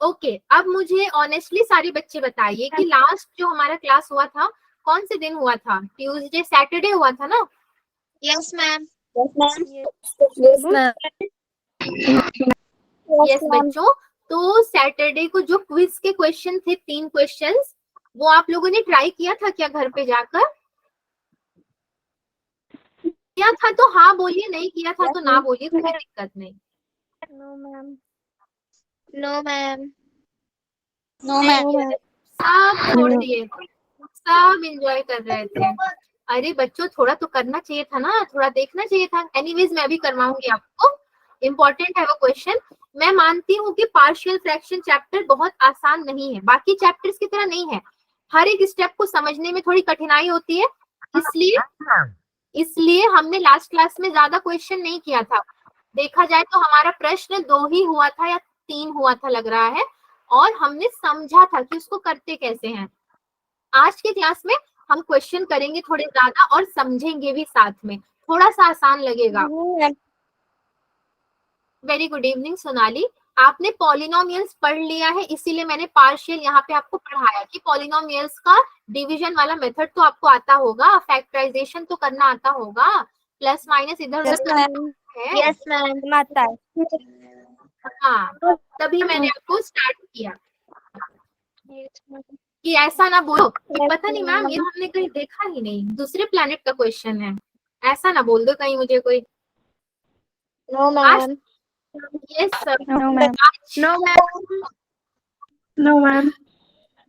Okay अब मुझे honestly सारे बच्चे बताइए कि लास्ट जो हमारा क्लास हुआ था कौन से दिन हुआ था? ट्यूसडे सैटरडे हुआ था ना? Yes ma'am. Yes ma'am. Yes बच्चों, तो सैटरडे को जो क्विज के क्वेश्चन थे 3 क्वेश्चंस, वो आप लोगों ने ट्राई किया था क्या घर पे जाकर? किया था तो हाँ बोलिए, नहीं किया था तो ना बोलिए, कोई दिक्कत नहीं। No ma'am. No ma'am. No ma'am. सब छोड़ दिए, सब एंजॉय कर रहे थे। अरे बच्चों थोड़ा तो करना चाहिए था ना, थोड़ा देखना चाहिए था। एनीवेज मैं भी करवाऊंगी आपको, इम्पोर्टेंट है वो क्वेश्चन। मैं मानती हूँ कि पार्शियल फ्रैक्शन चैप्टर बहुत आसान नहीं है, बाकी चैप्टर्स की तरह नहीं है। हर एक स्टेप को समझने में थोड़ी कठिनाई होती है, इसलिए हमने लास्ट क्लास में ज्यादा क्वेश्चन नहीं किया था। देखा जाए तो हमारा प्रश्न 2 ही हुआ था या 3 हुआ था लग रहा है, और हमने समझा था कि उसको करते कैसे हैं। आज के क्लास में हम क्वेश्चन करेंगे थोड़े ज्यादा और समझेंगे भी साथ में, थोड़ा सा आसान लगेगा। वेरी गुड इवनिंग सोनाली, आपने पॉलिनोमियल्स पढ़ लिया है, इसीलिए मैंने पार्शियल यहाँ पे आपको पढ़ाया कि पॉलिनोमियल्स का डिवीजन वाला मेथड तो आपको आता होगा, फैक्टराइजेशन तो करना आता होगा, प्लस माइनस इधर उधर है। यस मैम आता है। हाँ तभी मैंने आपको स्टार्ट किया कि ऐसा ना बोलो कि पता नहीं मैम ये हमने कहीं देखा ही नहीं, दूसरे प्लेनेट का क्वेश्चन है, ऐसा ना बोल दो कहीं मुझे कोई। No ma'am. Yes sir. No ma'am. No ma'am. No ma'am.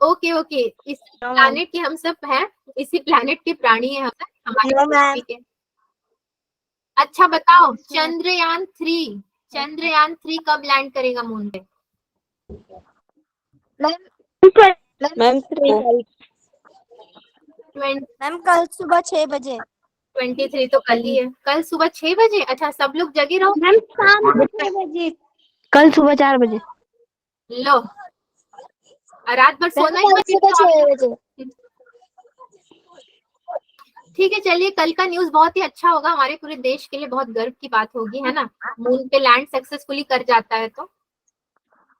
Okay okay, इस प्लेनेट के हम सब हैं, इसी प्लेनेट के प्राणी हैं हम सब, नो मैम। हमारे। अच्छा बताओ, चंद्रयान 3 कब लैंड करेगा मून पे? मैम कल सुबह 6 बजे। 23 तो कल ही है, कल सुबह 6 बजे। अच्छा सब लोग जगे रहो मैम शाम को 6 बजे, कल सुबह 4 बजे। लो, रात भर सोना ही कल मत। सुबह 6 बजे। ठीक है चलिए, कल का न्यूज बहुत ही अच्छा होगा, हमारे पूरे देश के लिए बहुत गर्व की बात होगी, है ना, मून पे लैंड सक्सेसफुली कर जाता है तो।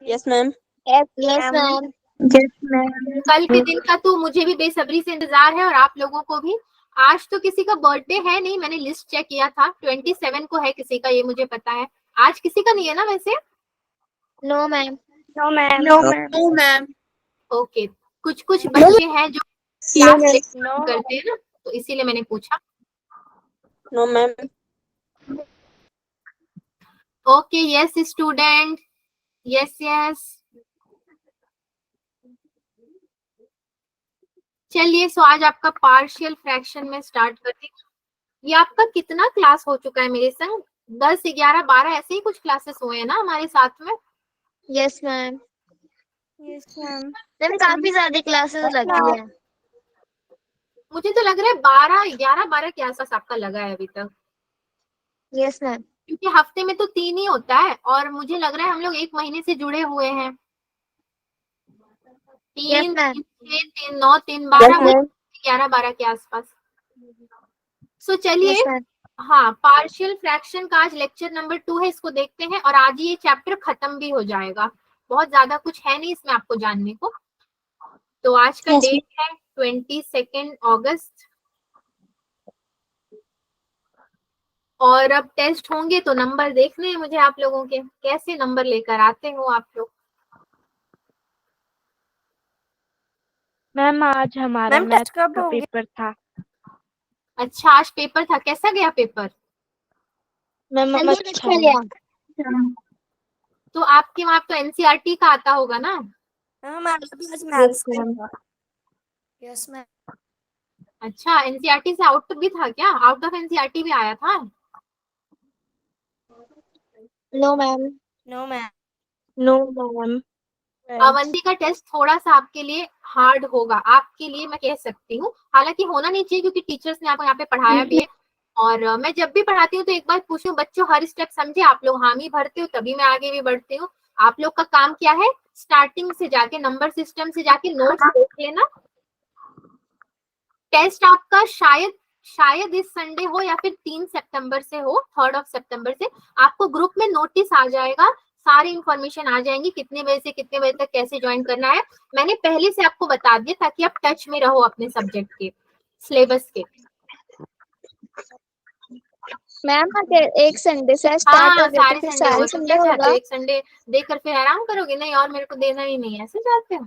Yes ma'am. Yes ma'am. Yes ma'am. कल के दिन का तो मुझे भी बेसब्री से इंतजार है और आप लोगों को भी। आज तो किसी का बर्थडे है नहीं, मैंने लिस्ट चेक किया था, 27 को है किसी का, ये मुझे पता है। आज किसी का नहीं है ना वैसे? No ma'am. No ma'am. No ma'am. Okay, कुछ कुछ बच्चे हैं जो क्लास करते हैं ना, तो इसीलिए मैंने पूछा। No ma'am. Okay yes student, yes yes. चलिए सो आज आपका पार्शियल फ्रैक्शन में स्टार्ट करती हूँ। ये आपका कितना क्लास हो चुका है मेरे संग? 10, 11, 12 ऐसे ही कुछ क्लासेस हुए हैं ना हमारे साथ में? Yes ma'am. Yes ma'am. Ma'am काफी ज्यादा क्लासेस लगी है। मुझे तो लग रहा है 12, 11, 12 के आसपास आपका लगा है अभी तक, यस मैम। क्योंकि हफ्ते में तो 3 ही होता है और मुझे लग रहा है हम लोग 1 महीने से जुड़े हुए हैं। 3, 3, 6, 3, 9, 3, 12, 11, 12 के आसपास। सो चलिए, हाँ पार्शियल फ्रैक्शन का आज लेक्चर नंबर 2 है, इसको देखते हैं और आज ये चैप्टर खत्म भी हो जाएगा। बहुत ज्यादा कुछ है नहीं इसमें आपको जानने को। तो आज का डेट है 22 अगस्त, और अब टेस्ट होंगे तो नंबर देखने हैं मुझे आप लोगों के, कैसे नंबर लेकर आते हो आप लोग। मैम आज हमारा मैथ का पेपर था। अच्छा आज पेपर था, कैसा गया पेपर? मैम अच्छा गया। तो आपके वहां तो एनसीईआरटी का आता होगा ना? Yes ma'am. अच्छा एनसीईआरटी से आउट भी था क्या? आउट ऑफ एनसीईआरटी भी आया था? No ma'am. No ma'am. No ma'am. Avanti का टेस्ट थोड़ा सा आपके लिए हार्ड होगा, आपके लिए मैं कह सकती हूँ, हालांकि होना नहीं चाहिए क्योंकि टीचर्स ने आपको यहाँ पे पढ़ाया भी है। और मैं जब भी पढ़ाती हूँ तो एक बार पूछती हूँ बच्चों, हर स्टेप समझे आप लोग? हामी भरते हो तभी मैं आगे भी बढ़ती हूँ। आप लोग का काम क्या है, स्टार्टिंग से जाके नंबर सिस्टम से जाके नोट्स देख लेना। टेस्ट आपका शायद इस संडे हो या फिर 3 सितंबर से हो, 3 सितंबर से आपको ग्रुप में नोटिस आ जाएगा। सारी इंफॉर्मेशन आ जाएंगी, कितने बजे से कितने बजे तक कैसे ज्वाइन करना है मैंने पहले से आपको बता दिया, ताकि आप टच में रहो अपने सब्जेक्ट के सिलेबस के। मैम अगर एक संडे से स्टार्ट हाँ हो गया तो सारे फिर संडे होगा, सारे तो संडे क्या चाहते होगा? हो, एक संडे देकर फिर आराम करोगे? नहीं और मेरे को देना ही नहीं है, ऐसे चाहते हो?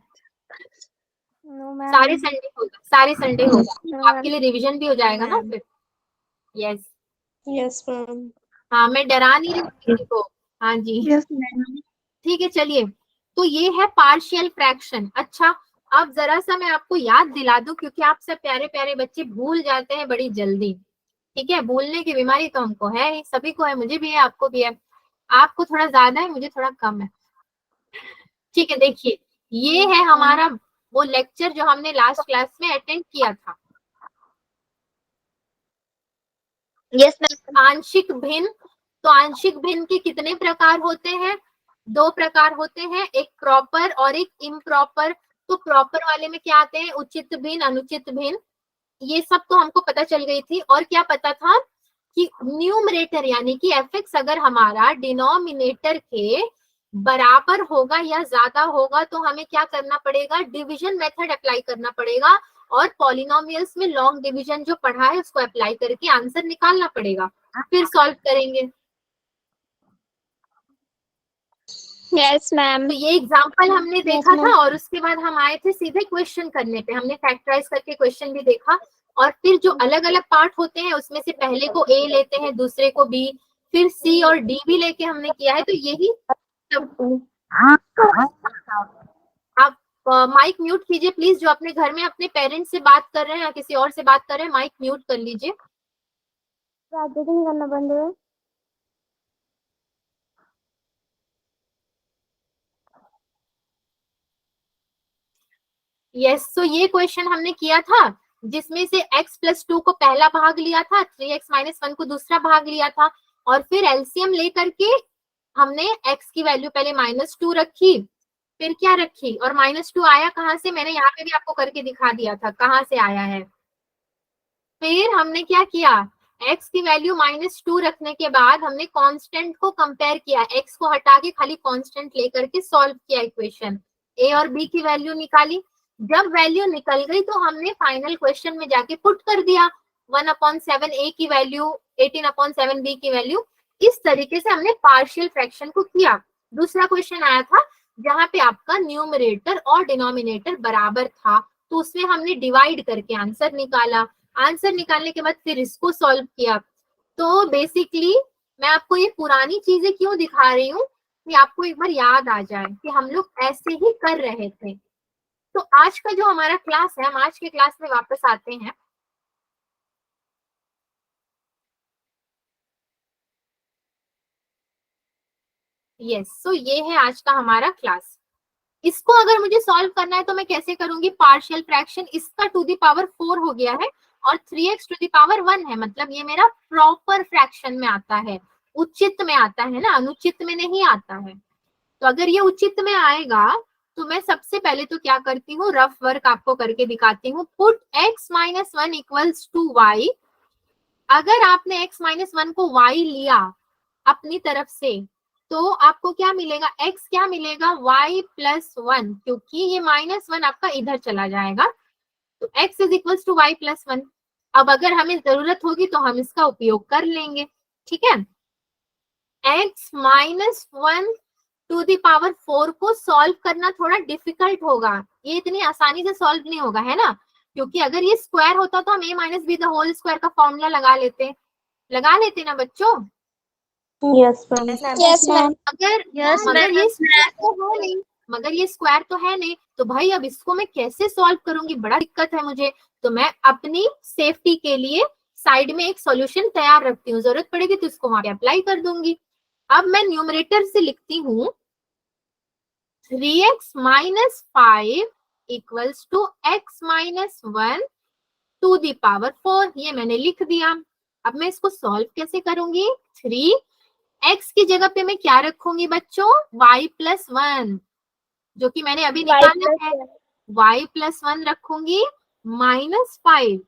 नो सारे मैम। संडे होगा, सारे संडे होगा, नो आपके लिए रिवीजन भी हो जाएगा ना मैम। फिर। Yes yes ma'am. हाँ, मैं डरा नहीं रही हूँ किसी को। हाँ जी यस मैम। ठीक है चलिए, तो ये है पार्शियल फ्रैक्शन। अच्छा अब जरा सा मैं आपको याद दिला दूं, क्योंकि आप सब प्यारे प्यारे बच्चे भूल जाते हैं बड़ी जल्दी। ठीक है, भूलने की बीमारी तो हमको है ही, सभी को है, मुझे भी है, आपको भी है। आपको थोड़ा ज्यादा है, मुझे थोड़ा कम है। ठीक है, देखिए ये है हमारा वो लेक्चर जो हमने लास्ट क्लास में अटेंड किया था। Yes ma'am. आंशिक भिन्न, तो आंशिक भिन्न के कितने प्रकार होते हैं? दो प्रकार होते हैं, एक प्रॉपर और एक इम्प्रॉपर। तो प्रॉपर वाले में क्या आते हैं? उचित भिन्न, अनुचित भिन्न, ये सब तो हमको पता चल गई थी। और क्या पता था कि न्यूमरेटर यानी कि एफ अगर हमारा डिनोमिनेटर के बराबर होगा या ज्यादा होगा तो हमें क्या करना पड़ेगा? डिवीजन मेथड अप्लाई करना पड़ेगा, और पॉलिनोमियल्स में लॉन्ग डिवीजन जो पढ़ा है उसको अप्लाई करके आंसर निकालना पड़ेगा, फिर सॉल्व करेंगे। Yes ma'am. तो ये एग्जांपल हमने देखा था, और उसके बाद हम आए थे सीधे क्वेश्चन करने पे। हमने फैक्टराइज करके क्वेश्चन भी देखा, और फिर जो अलग अलग पार्ट होते हैं उसमें से पहले को ए लेते हैं, दूसरे को बी, फिर सी और डी भी लेके हमने किया है। तो यही सब। आप माइक म्यूट कीजिए प्लीज, जो अपने घर में अपने पेरेंट्स से बात कर रहे हैं या किसी और से बात कर रहे हैं, माइक म्यूट कर लीजिए। करना बंद है। यस, तो ये क्वेश्चन हमने किया था, जिसमें से x+2 को पहला भाग लिया था, 3x-1 को दूसरा भाग लिया था, और फिर एलसीएम लेकर के हमने x की वैल्यू पहले -2 रखी, फिर क्या रखी, और -2 आया कहाँ से? मैंने यहाँ पे भी आपको करके दिखा दिया था कहाँ से आया है। फिर हमने क्या किया? x की वैल्यू -2 रखने के बाद हमने कांस्टेंट को कंपेयर किया, x को हटा के खाली कांस्टेंट लेकर के सॉल्व किया इक्वेशन, a और b की वैल्यू निकाली। जब वैल्यू निकल गई तो हमने फाइनल क्वेश्चन में जाके पुट कर दिया, 1/7 a की वैल्यू, 18/7 b की वैल्यू। इस तरीके से हमने पार्शियल फ्रैक्शन को किया। दूसरा क्वेश्चन आया था जहां पे आपका न्यूमरेटर और डिनोमिनेटर बराबर था, तो उसमें हमने डिवाइड करके आंसर निकाला। आंसर निकालने के बाद फिर इसको सॉल्व किया। तो बेसिकली मैं आपको ये पुरानी चीजें क्यों दिखा रही हूँ कि आपको एक बार याद आ जाए कि हम लोग ऐसे ही कर रहे थे। तो आज का जो हमारा क्लास है, हम आज के क्लास में वापस आते हैं। यस, सो ये है आज का हमारा क्लास। इसको अगर मुझे सॉल्व करना है तो मैं कैसे करूंगी? पार्शियल फ्रैक्शन, इसका टू द पावर 4 हो गया है और 3x टू द पावर 1 है, मतलब ये मेरा प्रॉपर फ्रैक्शन में आता है, उचित में आता है ना, अनुचित में नहीं आता है। तो अगर ये उचित में आएगा तो मैं सबसे पहले तो क्या करती हूँ, रफ वर्क आपको करके दिखाती हूँ। Put x-1 equals to y। अगर आपने x-1 को y लिया अपनी तरफ से तो आपको क्या मिलेगा? x क्या मिलेगा? y+1, क्योंकि ये -1 आपका इधर चला जाएगा, तो x is equal to y+1। अब अगर हमें जरूरत होगी तो हम इसका उपयोग कर लेंगे, ठीक है। x-1 टू द पावर 4 को सॉल्व करना थोड़ा डिफिकल्ट होगा, ये इतनी आसानी से सॉल्व नहीं होगा, है ना, क्योंकि अगर ये स्क्वायर होता तो हम a-b द होल स्क्वायर का फॉर्मूला लगा लेते ना बच्चों। Yes ma'am. Yes ma'am. मगर ये स्क्वायर तो है नहीं, तो भाई अब इसको मैं कैसे सॉल्व करूंगी, बड़ा दिक्कत है मुझे। तो मैं अपनी सेफ्टी के लिए साइड में एक सॉल्यूशन तैयार रखती हूँ, जरूरत पड़ेगी तो इसको वहां पे अप्लाई कर दूंगी। अब मैं न्यूमरेटर से लिखती हूँ 3x-5 equals to x-1 to the power 4, ये मैंने लिख दिया। अब मैं इसको सॉल्व कैसे करूंगी? 3x की जगह पे मैं क्या रखूंगी बच्चों? y+1, जो कि मैंने अभी निकाला है, y+1 रखूंगी, -5।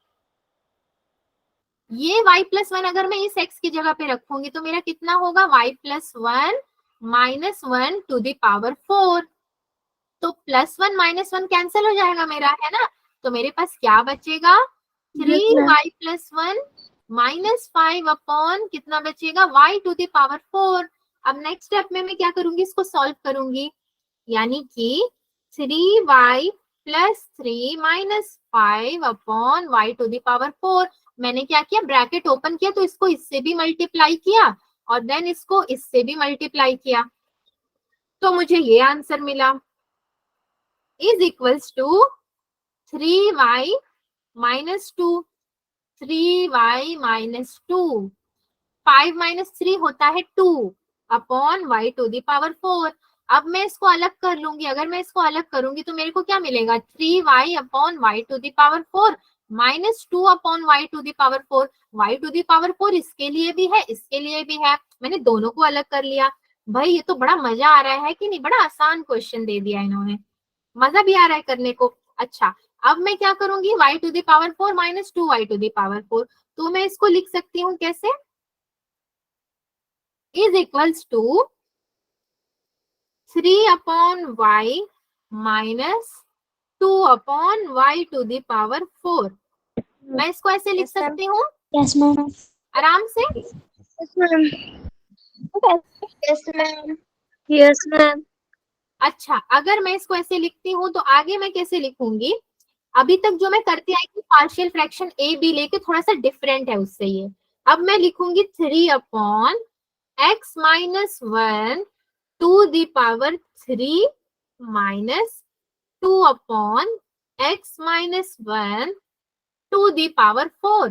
ये y+1 अगर मैं इस x की जगह पे रखूंगी तो मेरा कितना होगा? y+1 -1 to the power 4। तो +1 -1 कैंसिल हो जाएगा मेरा, है ना। तो मेरे पास क्या बचेगा, 3y + 1 -5 अपॉन कितना बचेगा, y to the power 4। अब नेक्स्ट स्टेप में मैं क्या करूंगी, इसको सॉल्व करूंगी, यानी कि 3y + 3 -5 upon y to the power 4। मैंने क्या किया, ब्रैकेट ओपन किया तो इसको इससे भी मल्टीप्लाई किया और देन इसको इससे भी मल्टीप्लाई किया, तो मुझे ये आंसर मिला, is equals to 3y - 2, 3y - 2, 5 - 3 होता है 2 upon y to the power 4। अब मैं इसको अलग कर लूंगी, अगर मैं इसको अलग करूंगी तो मेरे को क्या मिलेगा, 3y upon y to the power 4 -2 upon y to the power 4। y to the power 4 इसके लिए भी है, इसके लिए भी है, मैंने दोनों को अलग कर लिया। भाई ये तो बड़ा मजा आ रहा है कि नहीं, बड़ा आसान क्वेश्चन दे दिया इन्होंने, मजा भी आ रहा है करने को। अच्छा, अब मैं क्या करूंगी, y to the power 4 -2y to the power 4, तो मैं इसको लिख सकती हूँ कैसे, is equals to 3 upon y -2 upon y to the power 4। मैं इसको ऐसे लिख सकती हूँ यस मैम। आराम से। Yes, ma'am. Yes, ma'am. Yes, ma'am. अच्छा, अगर मैं इसको ऐसे लिखती हूँ तो आगे मैं कैसे लिखूंगी, अभी तक जो मैं करती आई थी पार्शियल फ्रैक्शन ए बी लेके थोड़ा सा डिफरेंट है उससे ये। अब मैं लिखूंगी 3 upon x - 1 to the power 3 -2 upon x - 1 to the power 4।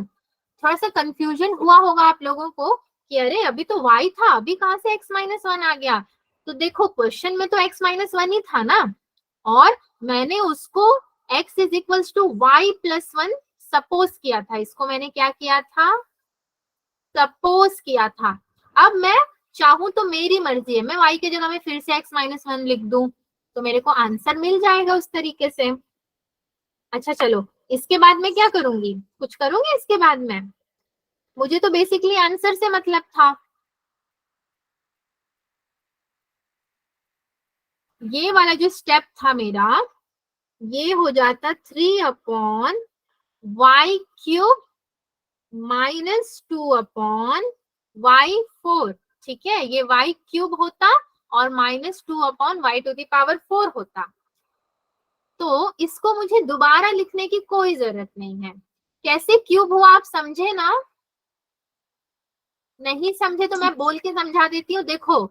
थोड़ा सा कंफ्यूजन हुआ होगा आप लोगों को कि अरे अभी तो y था, अभी कहाँ से x - 1 आ गया। तो देखो क्वेश्चन में तो x - 1 ही था ना, और मैंने उसको x is equals to y + 1 suppose किया था, इसको मैंने क्या किया था, सपोज किया था। अब मैं चाहूं तो मेरी मर्जी है, मैं y की जगह में फिर से x - 1 लिख दूं तो मेरे को आंसर मिल जाएगा उस तरीके से। अच्छा चलो, इसके बाद में क्या करूंगी, कुछ करूंगी इसके बाद में, मुझे तो बेसिकली आंसर से मतलब था। ये वाला जो स्टेप था मेरा, ये हो जाता 3 अपॉन y³ -2 अपॉन y4। ठीक है, ये y³ होता और -2 upon y to the power 4 होता। तो इसको मुझे दोबारा लिखने की कोई जरूरत नहीं है। कैसे क्यूब हुआ आप समझे ना, नहीं समझे तो मैं बोल के समझा देती हूँ। देखो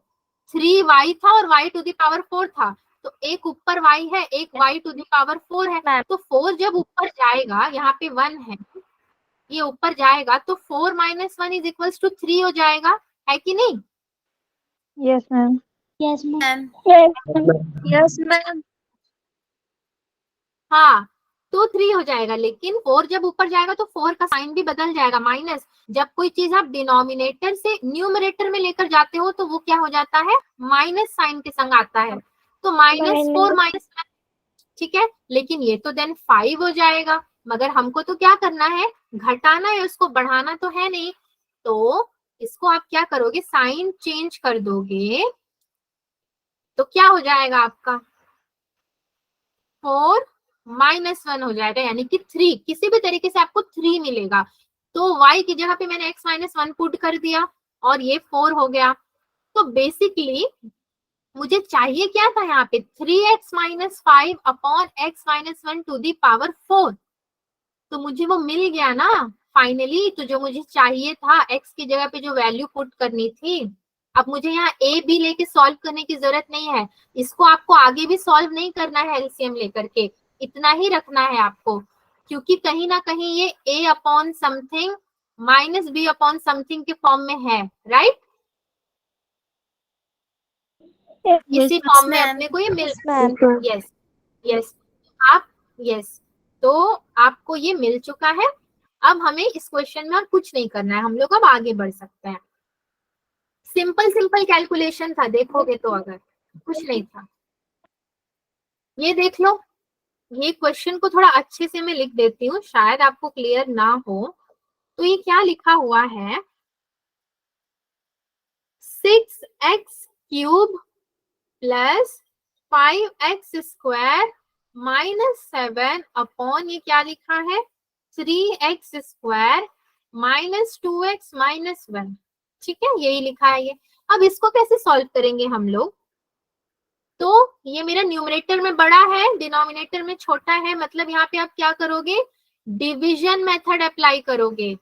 3y था और y to the power 4 था, तो एक ऊपर y है, एक y to the power 4 है, तो 4 जब ऊपर जाएगा, यहाँ पे 1 है, ये ऊपर जाएगा तो 4 - 1 इज इक्वल्स टू 3 हो जाएगा, है कि नहीं। Yes ma'am. Yes ma'am. Yes, ma'am. हाँ, तो 3 हो जाएगा, लेकिन 4 जब ऊपर जाएगा तो 4 का साइन भी बदल जाएगा, माइनस। जब कोई चीज आप डिनोमिनेटर से न्यूमरेटर में लेकर जाते हो तो वो क्या हो जाता है, माइनस साइन के संग आता है, तो -4 - ठीक है। लेकिन ये तो देन 5 हो जाएगा, मगर हमको तो क्या करना है, घटाना है, उसको बढ़ाना तो है नहीं। तो इसको आप क्या करोगे, साइन चेंज कर दोगे तो क्या हो जाएगा आपका, 4 - 1 हो जाएगा, यानी कि 3, किसी भी तरीके से आपको 3 मिलेगा। तो y की जगह पे मैंने x - 1 पुट कर दिया और ये 4 हो गया। तो बेसिकली मुझे चाहिए क्या था यहाँ पे, 3x - 5 upon x - 1 to the power 4। तो मुझे वो मिल गया ना फाइनली। तो जो मुझे चाहिए था, x की जगह पे जो वैल्यू पुट करनी थी, अब मुझे यहाँ a b लेके सॉल्व करने की जरूरत नहीं है, इसको आपको आगे भी सॉल्व नहीं करना है एलसीएम लेकर के, इतना ही रखना है आपको, क्योंकि कहीं ना कहीं ये a upon something -b upon something के फॉर्म में है, राइट। इसी फॉर्म में अपने को ये मिल, यस यस आप, यस, तो आपको ये मिल चुका है। अब हमें इस क्वेश्चन में और कुछ नहीं करना है, हम लोग अब आगे बढ़ सकते हैं। सिंपल सिंपल कैलकुलेशन था, देखोगे तो, अगर कुछ नहीं था। ये देख लो, ये क्वेश्चन को थोड़ा अच्छे से मैं लिख देती हूँ, शायद आपको क्लियर ना हो। तो ये क्या लिखा हुआ है, 6x³ cube plus 5x² -7 upon ये क्या लिखा है 3x² -2x -1। ठीक है, यही लिखा है ये। अब इसको कैसे सॉल्व करेंगे हम लोग? तो ये मेरा न्यूमरेटर में बड़ा है, डिनोमिनेटर में छोटा है, मतलब यहाँ पे आप क्या करोगे, डिवीजन मेथड अप्लाई करोगे।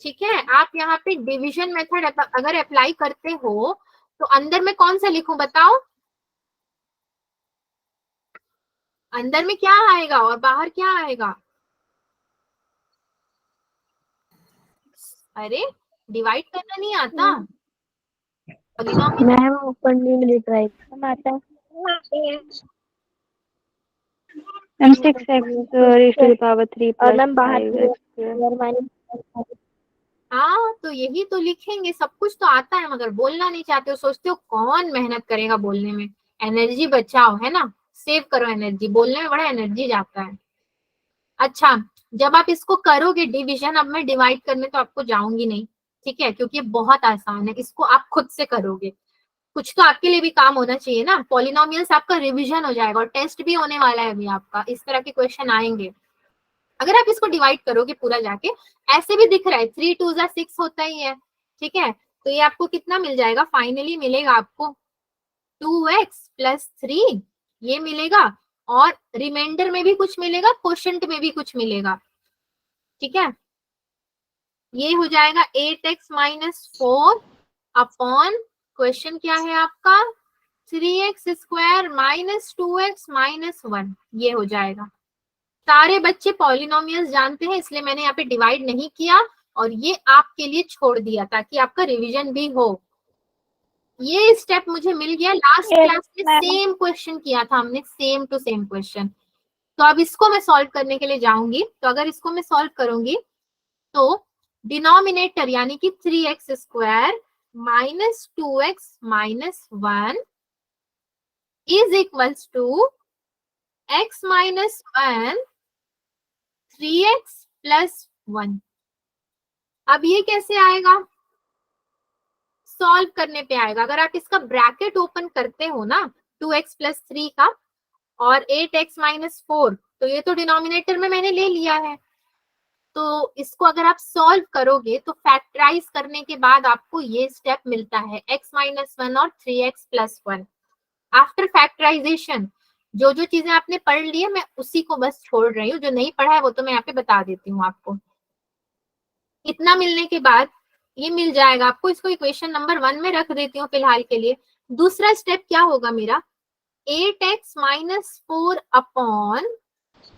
ठीक है, आप यहाँ पे डिवीजन मेथड अगर अप्लाई करते हो तो अंदर में कौन सा लिखूं बताओ? अंदर में क्या आएगा और बाहर क्या आएगा? अरे डिवाइड करना नहीं आता? पॉलिनोमियल मैम ऊपर नहीं मिली ट्राई हम आता है ma'am 6x raise to the power 3 और प्लस मैम बाहर 5x²। हाँ, तो यही तो लिखेंगे, सब कुछ तो आता है मगर बोलना नहीं चाहते हो, सोचते हो कौन मेहनत करेगा बोलने में। एनर्जी बचाओ, है ना, सेव करो एनर्जी, बोलने में बड़ा एनर्जी जाता है। अच्छा, जब आप इसको करोगे डिवीजन, अब मैं डिवाइड करने तो आपको जाऊंगी नहीं, ठीक है, क्योंकि बहुत आसान है, इसको आप खुद से करोगे। कुछ तो आपके लिए भी काम होना चाहिए ना, पॉलिनोमियल्स आपका रिवीजन हो जाएगा और टेस्ट भी होने वाला है अभी आपका, इस तरह के क्वेश्चन आएंगे। अगर आप इसको डिवाइड करोगे पूरा जाके, ऐसे भी दिख रहा है 3 2 6 होता ही है, ठीक है, तो ये आपको कितना मिल जाएगा, फाइनली मिलेगा आपको 2x + 3 ये मिलेगा, और रिमाइंडर में भी कुछ मिलेगा, क्वोशंट में भी कुछ मिलेगा। ठीक है, ये हो जाएगा 8x - 4 अपॉन क्वेश्चन क्या है आपका 3x² -2x -1, ये हो जाएगा। सारे बच्चे पॉलिनोमियल्स जानते हैं, इसलिए मैंने यहाँ पे डिवाइड नहीं किया और ये आपके लिए छोड़ दिया ताकि आपका रिवीजन भी हो। ये स्टेप मुझे मिल गया, लास्ट क्लास में सेम क्वेश्चन किया था हमने, सेम टू सेम क्वेश्चन। तो अब इसको मैं सॉल्व करने के लिए जाऊंगी, तो अगर इसको मैं सॉल्व करूंगी तो डिनोमिनेटर यानी कि 3x² -2x -1 is equals to x - 1 3x + 1। अब ये कैसे आएगा, सॉल्व करने पे आएगा। अगर आप इसका ब्रैकेट ओपन करते हो ना 2x + 3 का और 8x - 4, तो ये तो डिनोमिनेटर में मैंने ले लिया है, तो इसको अगर आप सॉल्व करोगे तो फैक्टराइज करने के बाद आपको ये स्टेप मिलता है x - 1 और 3x + 1। आफ्टर फैक्टराइजेशन जो जो चीजें आपने पढ़ ली है मैं उसी को बस छोड़ रही हूँ, जो नहीं पढ़ा है वो तो मैं यहाँ पे बता देती हूँ आपको। इतना मिलने के बाद ये मिल जाएगा आपको, इसको इक्वेशन नंबर 1 में रख देती हूँ फिलहाल के लिए। दूसरा स्टेप क्या होगा मेरा, 8x - 4 upon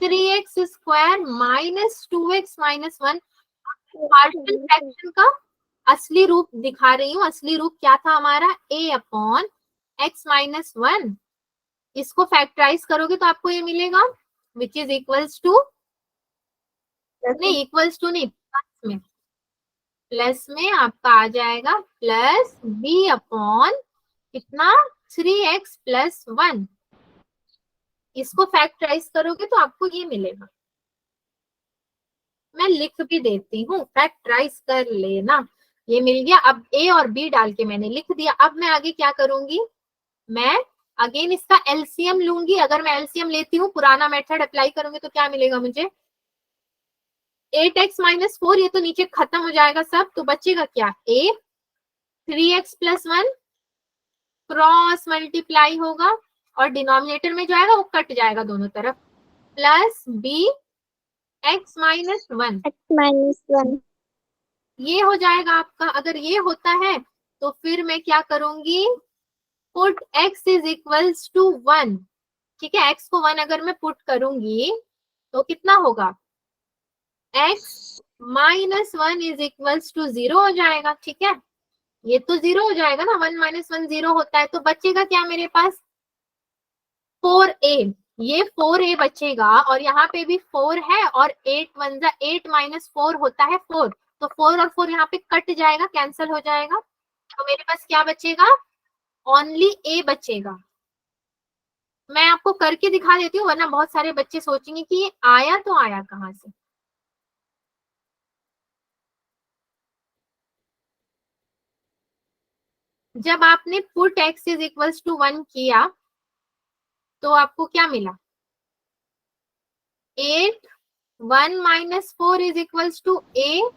3x² -2x -1 partial fraction का असली रूप दिखा रही हूँ। असली रूप क्या था हमारा, a अपॉन x - 1। इसको फैक्टराइज करोगे तो आपको ये मिलेगा विच इज इक्वल्स टू, नहीं इक्वल्स टू नहीं, प्लस में आपका आ जाएगा प्लस b अपॉन कितना 3x + 1। इसको फैक्टराइज करोगे तो आपको ये मिलेगा, मैं लिख भी देती हूँ, फैक्टराइज कर लेना। ये मिल गया, अब a और b डाल के मैंने लिख दिया। अब मैं आगे क्या करूंगी, मैं अगेन इसका एलसीएम लूंगी। अगर मैं एलसीएम लेती हूँ, पुराना मेथड अप्लाई करूंगी तो क्या मिलेगा मुझे, 8x - 4, ये तो नीचे खत्म हो जाएगा सब, तो बचेगा क्या, a 3x + 1 क्रॉस मल्टीप्लाई होगा और डिनोमिनेटर में जो आएगा वो कट जाएगा दोनों तरफ, प्लस b x - 1 -1 ये हो जाएगा आपका। अगर ये होता है तो फिर मैं क्या करूंगी, put x is equals to 1। ठीक है, x को 1 अगर मैं पुट करूंगी तो कितना होगा, x - 1 इज इक्वल्स टू 0 हो जाएगा। ठीक है, ये तो 0 हो जाएगा ना, 1 - 1 0 होता है, तो बचेगा क्या मेरे पास 4a। ये 4a बचेगा और यहाँ पे भी 4 है और 8 1 8 - 4 होता है 4, तो 4 और 4 यहाँ पे कट जाएगा, कैंसिल हो जाएगा, तो मेरे पास क्या बचेगा, ओनली a बचेगा। मैं आपको करके दिखा देती हूँ, वरना बहुत सारे बच्चे सोचेंगे कि ये आया तो आया कहाँ से। जब आपने put x is equals to 1 किया तो आपको क्या मिला? 8 1 minus 4 is equals to a,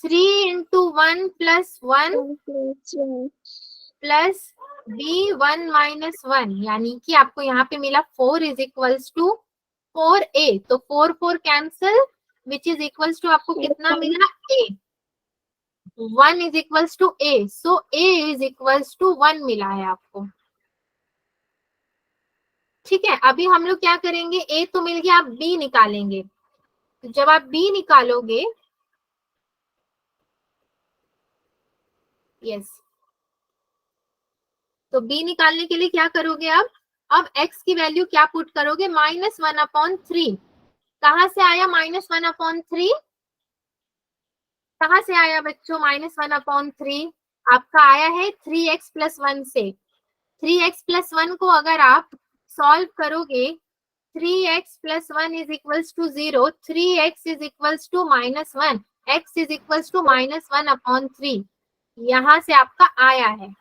3 into 1 plus 1 plus b 1 minus 1, यानी कि आपको यहाँ पे मिला 4 इज इक्वल्स टू 4a। तो 4 4 cancel, which is equals to आपको कितना मिला? a। 1 is equals to a, so a is equals to 1 मिला है आपको। ठीक है, अभी हम लोग क्या करेंगे, a तो मिल गया, आप b निकालेंगे। तो जब आप b निकालोगे, यस, तो b निकालने के लिए क्या करोगे आप? अब x की वैल्यू क्या पुट करोगे? -1/3। कहां से आया -1/3? कहां से आया बच्चों -1/3? आपका आया है 3x प्लस 1 से। 3x प्लस 1 को अगर आप सॉल्व करोगे, 3x plus 1 is equals to 0, 3x is equals to -1, x is equals to -1/3, यहां से आपका आया है।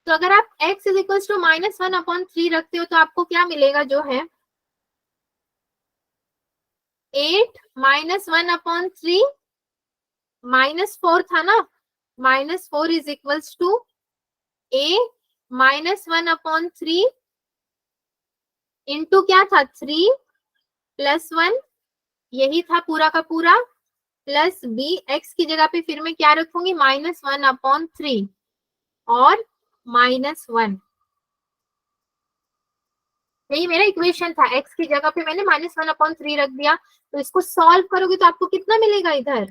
तो अगर आप x इज इक्वल्स टू -1/3 रखते हो तो आपको क्या मिलेगा? जो है 8 -1/3 -4 था ना, -4 is equals to a -1/3 into क्या था? 3 प्लस 1, यही था पूरा का पूरा, प्लस b, x की जगह पे फिर मैं क्या रखूंगी? -1/3 और -1। यही मेरा इक्वेशन था, x की जगह पे मैंने -1/3 रख दिया। तो इसको सॉल्व करोगे तो आपको कितना मिलेगा इधर?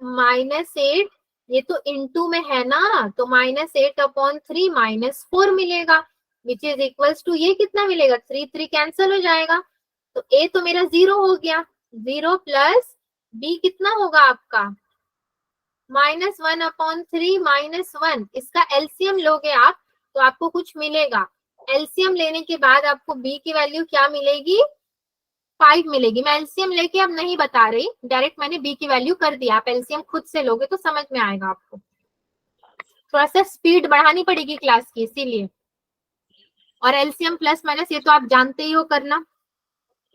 -8, ये तो इंटू में है ना, तो -8/3 -4 मिलेगा, विच इज इक्वल्स टू, ये कितना मिलेगा? 3 3 कैंसल हो जाएगा, तो a तो मेरा 0 हो गया। 0 प्लस b कितना होगा आपका? -1/3 -1, इसका एलसीएम लोगे आप तो आपको कुछ मिलेगा। एलसीएम लेने के बाद आपको b की वैल्यू क्या मिलेगी? 5 मिलेगी। मैं एलसीएम लेके अब नहीं बता रही, डायरेक्ट मैंने b की वैल्यू कर दिया। आप एलसीएम खुद से लोगे तो समझ में आएगा आपको, थोड़ा सा स्पीड बढ़ानी पड़ेगी क्लास की इसीलिए। और एलसीएम प्लस माइनस ये तो आप जानते ही हो करना।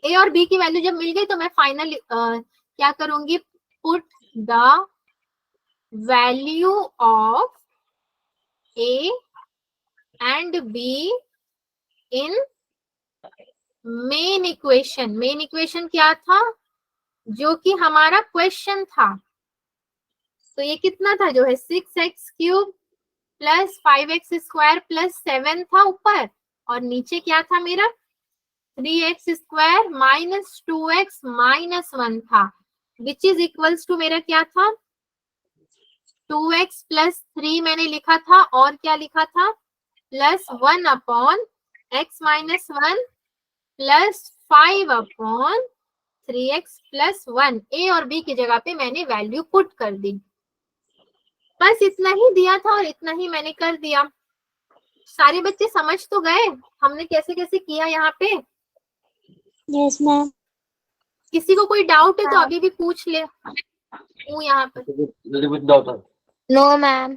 a और b की वैल्यू जब मिल गई तो मैं फाइनल क्या करूंगी? Put the value of a and b in main equation. Main equation क्या था? जो कि हमारा क्वेश्चन था। तो ये कितना था? जो है 6x³ प्लस 5x² प्लस 7 था ऊपर, और नीचे क्या था मेरा? 3x² माइनस 2x माइनस 1 था, विच इज इक्वल्स टू मेरा क्या था? 2x प्लस 3 मैंने लिखा था, और क्या लिखा था? Plus 1/x minus 1 plus 5/3x plus 1। ए और बी की जगह पे मैंने वैल्यू पुट कर दी। बस इतना ही दिया था और इतना ही मैंने कर दिया। सारे बच्चे समझ तो गए हमने कैसे कैसे किया यहाँ पे? Yes ma'am. किसी को कोई डाउट है तो अभी भी पूछ ले, हूँ यहाँ पर। No ma'am.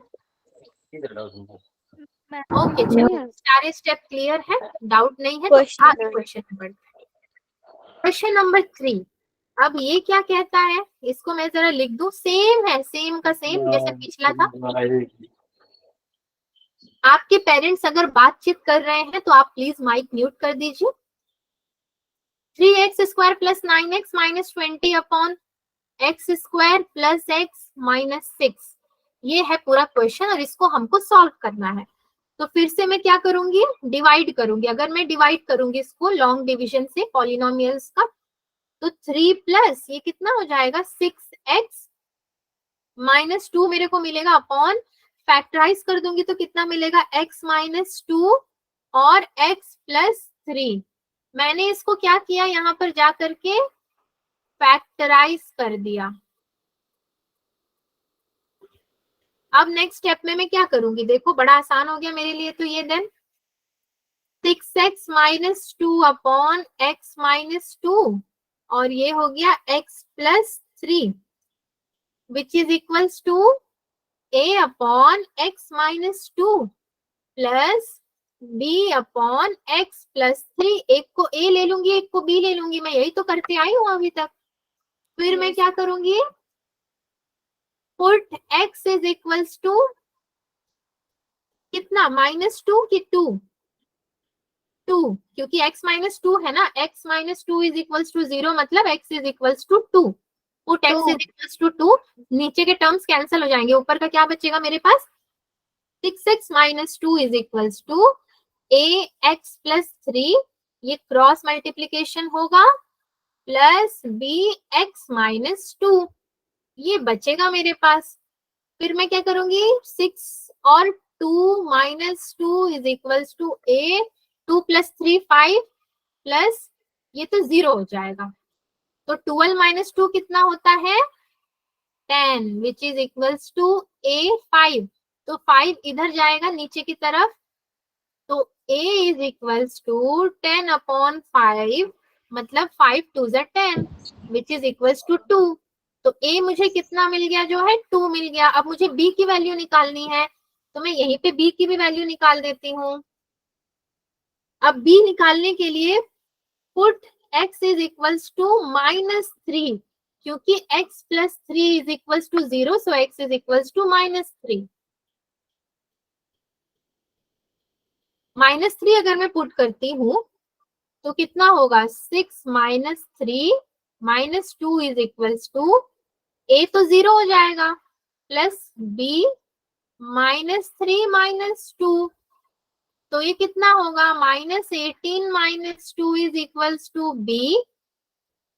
ओके, चलिए सारे स्टेप क्लियर है, डाउट नहीं है तो आगे क्वेश्चन नंबर। Question number 3। अब ये क्या कहता है, इसको मैं जरा लिख दूं। सेम है, सेम का सेम जैसे पिछला था। आपके पेरेंट्स अगर बातचीत कर रहे हैं तो आप प्लीज माइक म्यूट कर दीजिए। 3x² plus 9x minus 20/x² plus x minus 6, ये है पूरा क्वेश्चन और इसको हमको सॉल्व करना है। तो फिर से मैं क्या करूंगी? डिवाइड करूंगी। अगर मैं डिवाइड करूंगी इसको लॉन्ग डिवीजन से पॉलिनोमियल्स का, तो 3 प्लस ये कितना हो जाएगा? 6x माइनस 2 मेरे को मिलेगा अपॉन, फैक्टराइज कर दूंगी तो कितना मिलेगा? x माइनस 2 और x प्लस 3। मैंने इसको क्या किया? यहाँ पर जा करके फैक्टराइज कर दिया। अब नेक्स्ट स्टेप में मैं क्या करूंगी? देखो बड़ा आसान हो गया मेरे लिए। तो ये then 6x minus 2 upon x minus 2 और ये हो गया x+3 which is equals to a upon x-2 plus b upon x+3। एक को a ले लूंगी, एक को b ले लूंगी, मैं यही तो करते आई हूँ अभी तक। फिर मैं क्या करूंगी, put x is equals to कितना, -2 की 2, क्योंकि x-2 है ना, x-2 इज इक्वल्स टू 0, मतलब x is equals to 2। Put x is equals to 2, नीचे के टर्म्स कैंसिल हो जाएंगे, ऊपर का क्या बचेगा मेरे पास, 6x-2 is equals to ax+3, ये क्रॉस मल्टीप्लीकेशन होगा, प्लस bx-2, ये बचेगा मेरे पास। फिर मैं क्या करूंगी, 6 और 2 -2 is equals to a, 2 + 3 5 plus ये तो 0 हो जाएगा, तो 12 - 2 कितना होता है, 10 which is equals to a 5, तो 5 इधर जाएगा नीचे की तरफ, तो a इज इक्वल्स टू 10/5, मतलब 5 2 ज़ा 10 विच इज इक्वल्स टू 2। तो a मुझे कितना मिल गया, जो है 2 मिल गया। अब मुझे b की वैल्यू निकालनी है, तो मैं यहीं पे b की भी वैल्यू निकाल देती हूँ। अब b निकालने के लिए put x is equals to -3, क्योंकि x+3 is equals to 0, so x is equals to -3। -3 अगर मैं पुट करती हूँ तो कितना होगा, 6 - 3 -2 इज इक्वल्स टू, a तो 0 हो जाएगा, प्लस b -3 - 2, तो ये कितना होगा, -18 - 2 इज इक्वल्स टू b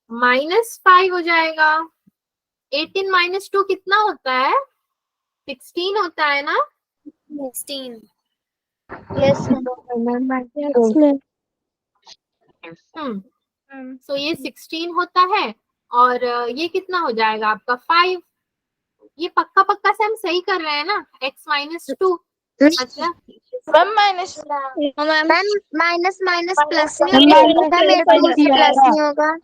-5 हो जाएगा। 18 - 2 कितना होता है, 16 होता है ना। 16। Yes, सो ये 16 होता है, और ये कितना हो जाएगा आपका 5। ये पक्का पक्का से हम सही कर रहे हैं ना, x-2, मतलब मैम माइनस माइनस प्लस नहीं होगा, मेरे को से प्लस नहीं होगा।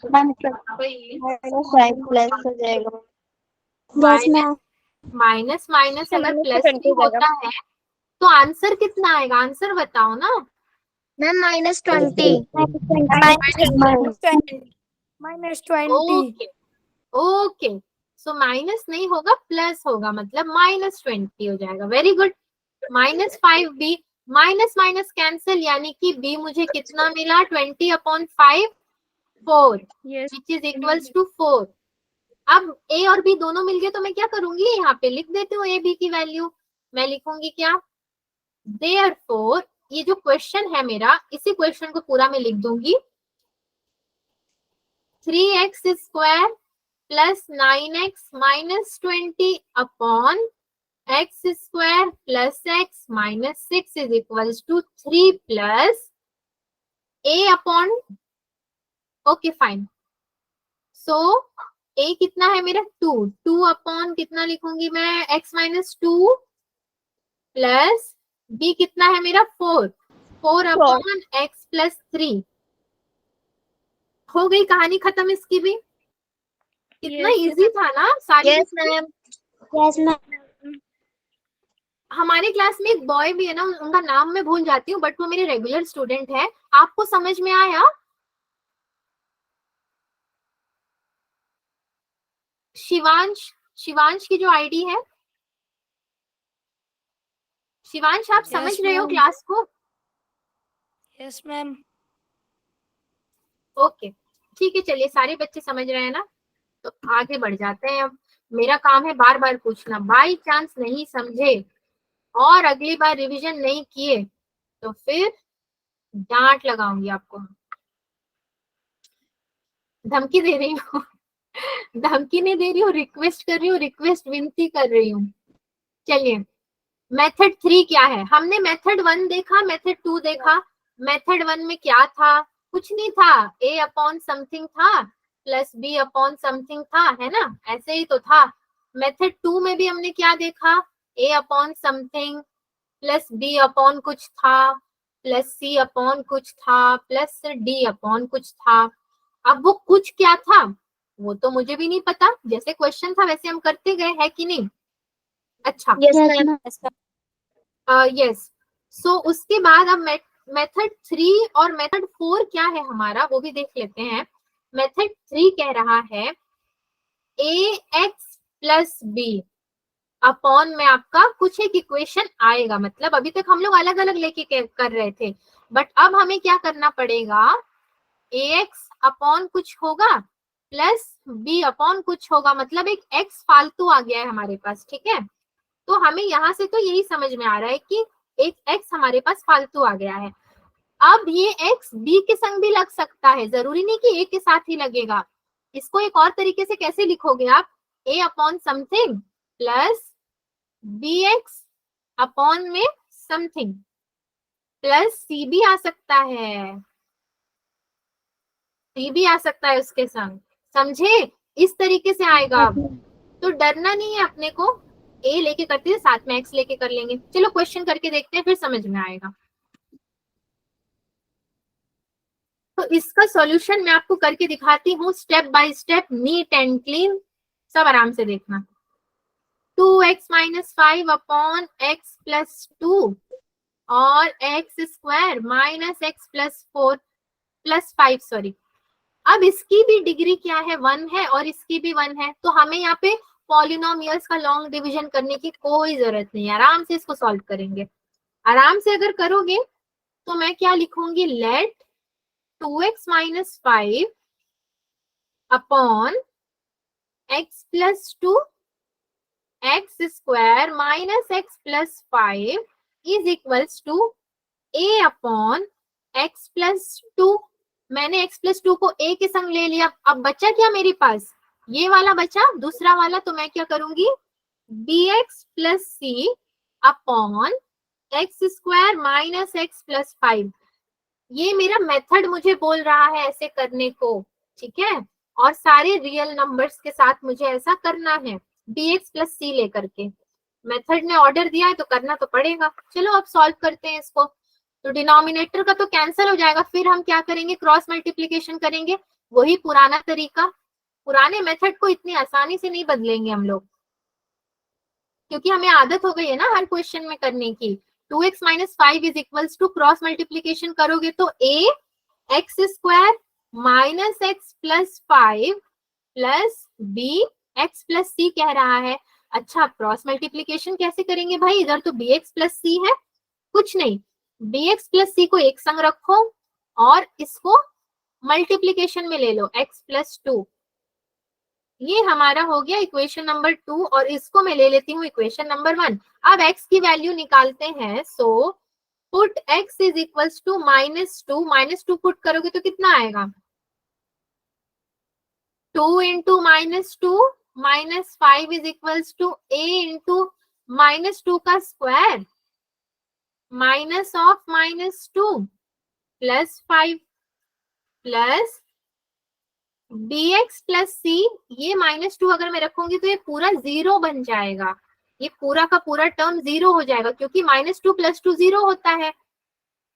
प्लस हो जाएगा। माइनस माइनस अगर प्लस भी होता है तो आंसर कितना आएगा, आंसर बताओ ना। Ma'am -20। Okay okay, so minus नहीं होगा, प्लस होगा, मतलब -20 हो जाएगा। Very good. -5b, minus minus cancel, यानी कि b मुझे कितना मिला, 20/5 4 विच इज इक्वल्स टू 4। अब a और b दोनों मिल गए, तो मैं क्या करूंगी, यहाँ पे लिख देती हूँ a b की वैल्यू। मैं लिखूंगी क्या, देयरफॉर, ये जो क्वेश्चन है मेरा, इसी क्वेश्चन को पूरा मैं लिख दूंगी, 3x² plus 9x minus 20 upon x² plus x minus 6 is equals to 3 plus a upon, okay fine, so a कितना है मेरा 2 अपॉन कितना लिखूंगी मैं, x माइनस 2 प्लस b कितना है मेरा 4 अपॉन x प्लस 3। हो गई कहानी खत्म इसकी भी। कितना इजी था ना सारी। Yes ma'am. हमारे क्लास में एक बॉय भी है ना, उनका नाम मैं भूल जाती हूँ, बट वो मेरे रेगुलर स्टूडेंट है। आपको समझ में आया, शिवांश की जो आईडी है, शिवांश आप समझ रहे हो क्लास को। Yes ma'am. ओके ठीक है, चलिए सारे बच्चे समझ रहे हैं ना, तो आगे बढ़ जाते हैं। अब मेरा काम है बार बार पूछना, बाई चांस नहीं समझे और अगली बार रिवीजन नहीं किए तो फिर डांट लगाऊंगी आपको। धमकी दे रही हूँ धमकी नहीं दे रही हूँ, रिक्वेस्ट कर रही हूँ, रिक्वेस्ट विनती कर रही हूँ। चलिए मेथड 3 क्या है, हमने मेथड 1 देखा, मेथड 2 देखा। मेथड 1 में क्या था, कुछ नहीं था, a अपॉन समथिंग था प्लस b अपॉन समथिंग था, है ना, ऐसे ही तो था। मेथड 2 में भी हमने क्या देखा, a upon something plus b upon कुछ था प्लस c अपॉन कुछ था प्लस d अपॉन कुछ था। अब वो कुछ क्या था वो तो मुझे भी नहीं पता, जैसे क्वेश्चन था वैसे हम करते गए, है कि नहीं? अच्छा, Yes, ma'am. यस। सो उसके बाद अब मेथड 3 और मेथड 4 क्या है हमारा वो भी देख लेते हैं। मेथड 3 कह रहा है ए एक्स प्लस बी अपॉन में आपका कुछ एक इक्वेशन आएगा, मतलब अभी तक हम लोग अलग अलग लेके कर रहे थे, बट अब हमें क्या करना पड़ेगा, ए एक्स अपॉन कुछ होगा प्लस बी अपॉन कुछ होगा, मतलब एक एक्स फालतू आ गया है हमारे पास, ठीक है। तो हमें यहाँ से तो यही समझ में आ रहा है कि एक एक्स हमारे पास फालतू आ गया है। अब ये एक्स बी के संग भी लग सकता है, जरूरी नहीं कि ए के साथ ही लगेगा। इसको एक और तरीके से कैसे लिखोगे आप, A upon something plus B x upon में समथिंग प्लस सी भी आ सकता है, सी भी आ सकता है उसके संग, समझे? इस तरीके से आएगा। तो डरना नहीं है अपने को, ए लेके करते हैं साथ में एक्स लेके कर लेंगे। चलो क्वेश्चन करके देखते हैं फिर समझ में आएगा। तो इसका सॉल्यूशन मैं आपको करके दिखाती हूँ step by step, neat and clean, सब आराम से देखना। 2x minus 5 upon x plus 2 और x square minus x plus 4 plus 5 sorry. अब इसकी भी डिग्री क्या है, 1 है और इसकी भी 1 है, तो हमें यहाँ पे पॉलिनोमियल्स का लॉन्ग डिवीजन करने की कोई जरूरत नहीं है, आराम से इसको सॉल्व करेंगे। आराम से अगर करोगे तो मैं क्या लिखूंगी, let 2x minus 5 upon x plus 2 x square minus x plus 5 is equals to a upon x plus 2। मैंने x प्लस 2 को a के संग ले लिया, अब बचा क्या मेरे पास, ये वाला बचा दूसरा वाला, तो मैं क्या करूंगी, bx plus C upon x square minus x plus 5। ये मेरा मेथड मुझे बोल रहा है ऐसे करने को, ठीक है, और सारे रियल नंबर्स के साथ मुझे ऐसा करना है, bx प्लस सी लेकर के। मेथड ने ऑर्डर दिया है तो करना तो पड़ेगा। चलो अब सॉल्व करते हैं इसको। तो डिनोमिनेटर का तो कैंसिल हो जाएगा, फिर हम क्या करेंगे, क्रॉस मल्टीप्लीकेशन करेंगे, वही पुराना तरीका। पुराने मेथड को इतनी आसानी से नहीं बदलेंगे हम लोग, क्योंकि हमें आदत हो गई है ना हर क्वेश्चन में करने की। 2x minus 5 is equals to cross multiplication करोगे तो a x square minus x plus 5 plus B x plus C कह रहा है। अच्छा, क्रॉस मल्टीप्लीकेशन कैसे करेंगे भाई, इधर तो बी एक्स प्लस सी है, कुछ नहीं, bx प्लस सी को एक संग रखो और इसको मल्टीप्लीकेशन में ले लो x प्लस 2। ये हमारा हो गया इक्वेशन नंबर 2 और इसको मैं ले लेती हूँ इक्वेशन नंबर 1। अब x की वैल्यू निकालते हैं, so put x is equals to -2 put करोगे तो कितना आएगा, 2 into -2 -5 is equals to a into -2 का square minus of -2 plus 5 plus bx plus C, ये -2 अगर मैं रखूंगी तो ये पूरा 0 बन जाएगा, ये पूरा का पूरा टर्म 0 हो जाएगा, क्योंकि -2 + 2 0 होता है।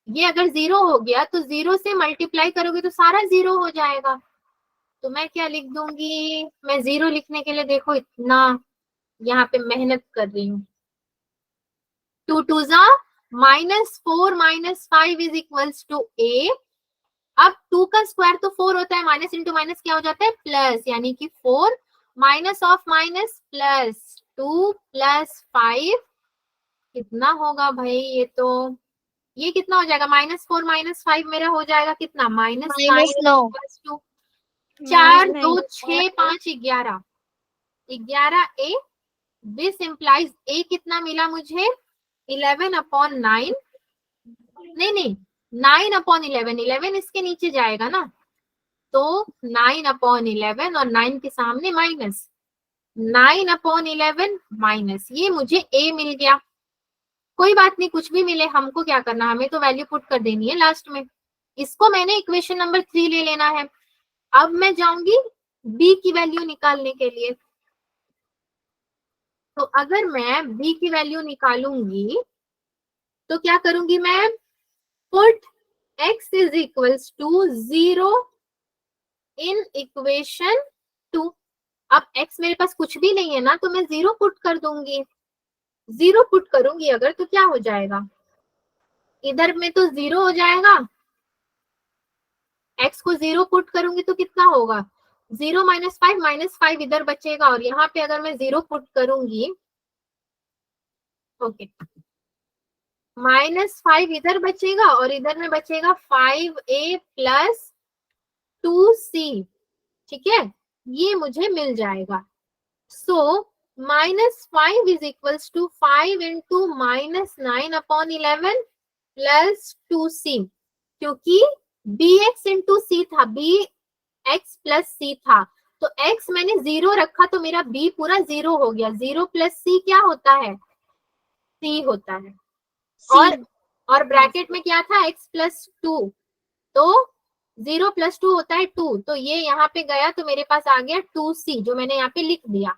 ये अगर 0 हो गया तो 0 से मल्टीप्लाई करोगे तो सारा 0 हो जाएगा। तो मैं क्या लिख दूंगी, मैं 0 लिखने के लिए देखो इतना यहाँ पे मेहनत कर रही हूँ। 2 2 जा -4 -5 इज इक्वल्स टू a। अब 2 का स्क्वायर तो 4 होता है, माइनस इंटू माइनस क्या हो जाता है, प्लस, यानी कि 4 minus of minus plus 2 plus 5 कितना होगा भाई, ये कितना हो जाएगा, -4 -5 मेरा हो जाएगा कितना, -9 plus 2, 4 2 6 5 11 11 a। This implies a कितना मिला मुझे, 11/9, नहीं 9/11, 11 इसके नीचे जाएगा ना, तो 9/11 और 9 के सामने माइनस, 9/11 माइनस, ये मुझे a मिल गया। कोई बात नहीं, कुछ भी मिले हमको क्या करना, हमें तो वैल्यू पुट कर देनी है लास्ट में। इसको मैंने इक्वेशन नंबर 3 ले लेना है। अब मैं जाऊंगी b की वैल्यू निकालने के लिए। तो अगर मैं b की वैल्यू निकालूंगी तो क्या करूंगी मैं, put x is equals to 0 in equation 2। अब x मेरे पास कुछ भी नहीं है ना, तो मैं 0 पुट कर दूंगी। 0 पुट करूंगी अगर, तो क्या हो जाएगा, इधर में तो 0 हो जाएगा, x को 0 पुट करूंगी तो कितना होगा, 0 -5 इधर बचेगा, और यहाँ पे अगर मैं 0 पुट करूंगी, ओके, -5 इधर बचेगा और इधर में बचेगा 5a + 2c। ठीक है, ये मुझे मिल जाएगा। So -5 is equals to 5 into -9/11 plus 2c, क्योंकि bx इंटू c था, bx प्लस c था, तो x मैंने 0 रखा तो मेरा b पूरा 0 हो गया। 0 + c क्या होता है, c होता है। और ब्रैकेट में क्या था, x + 2, तो 0 + 2 होता है 2, तो ये यहाँ पे गया तो मेरे पास आ गया 2c, जो मैंने यहाँ पे लिख दिया।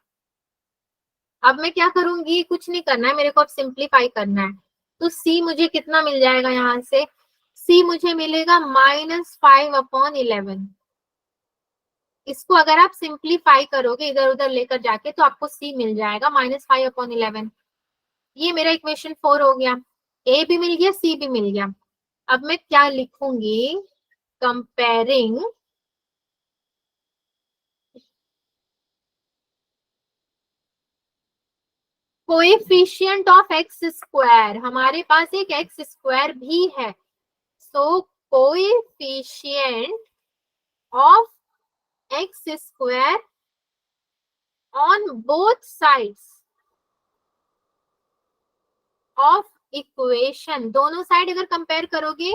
अब मैं क्या करूंगी, कुछ नहीं करना है मेरे को, अब सिंप्लीफाई करना है। तो c मुझे कितना मिल जाएगा, यहाँ से c मुझे मिलेगा -5/11। इसको अगर आप सिंप्लीफाई करोगे इधर उधर लेकर जाके, तो आपको c मिल जाएगा -5/11। ये मेरा इक्वेशन 4 हो गया, a भी मिल गया, c भी मिल गया। अब मैं क्या लिखूंगी, comparing coefficient of x square, हमारे पास एक एक्स स्क्वायर भी है। So coefficient of x square on both sides of equation, दोनों साइड अगर कंपेयर करोगे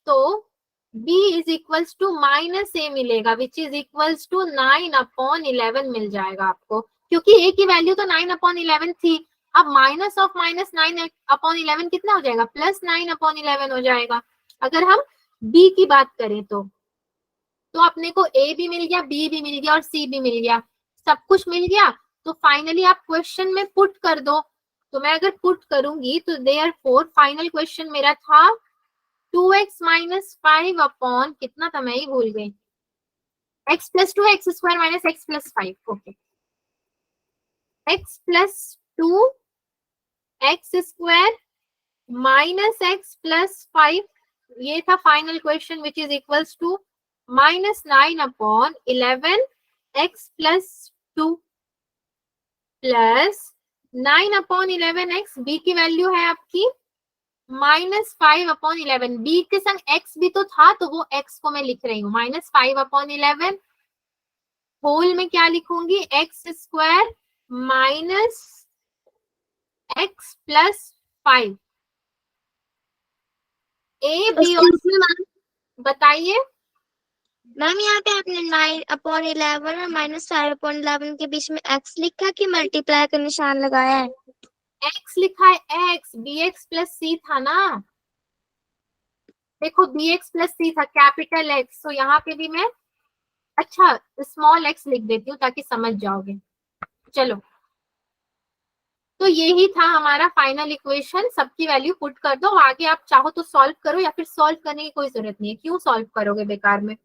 तो b is equals to -a मिलेगा, विच इज इक्वल्स टू 9/11 मिल जाएगा आपको, क्योंकि a की वैल्यू तो 9/11 थी। अब -9/11 कितना हो जाएगा, +9/11 हो जाएगा। अगर हम b की बात करें तो अपने को a भी मिल गया, b भी मिल गया और c भी मिल गया, सब कुछ मिल गया। तो फाइनली आप क्वेश्चन में पुट कर दो। तो मैं अगर पुट करूंगी तो देयरफॉर फाइनल क्वेश्चन मेरा था 2x - 5 अपॉन कितना था, मैं ही भूल गई, x + 2 x² - x + 5। Okay, x + 2 x² - x + 5, ये था final question, which is equals to -9/11 x + 2 plus 9/11 x, b की वैल्यू है आपकी -5/11, b के संग x भी तो था, तो वो x को मैं लिख रही हूँ -5/11, होल में क्या लिखूंगी, x² - x + 5। a b और बताइए, मैम यहाँ पे आपने 9/11 और -5/11 के बीच में x लिखा कि मल्टीप्लाई का निशान लगाया है? x लिखा है, x bx + c था ना, देखो bx + c था, कैपिटल X, तो यहाँ पे भी मैं अच्छा स्मॉल x लिख देती हूँ ताकि समझ जाओगे। चलो, तो यही था हमारा फाइनल इक्वेशन, सबकी वैल्यू पुट कर दो। आगे आप चाहो तो सॉल्व करो, या फिर सॉल्व करने की कोई जरूरत नहीं है, क्यों सॉल्व करोगे बेकार में।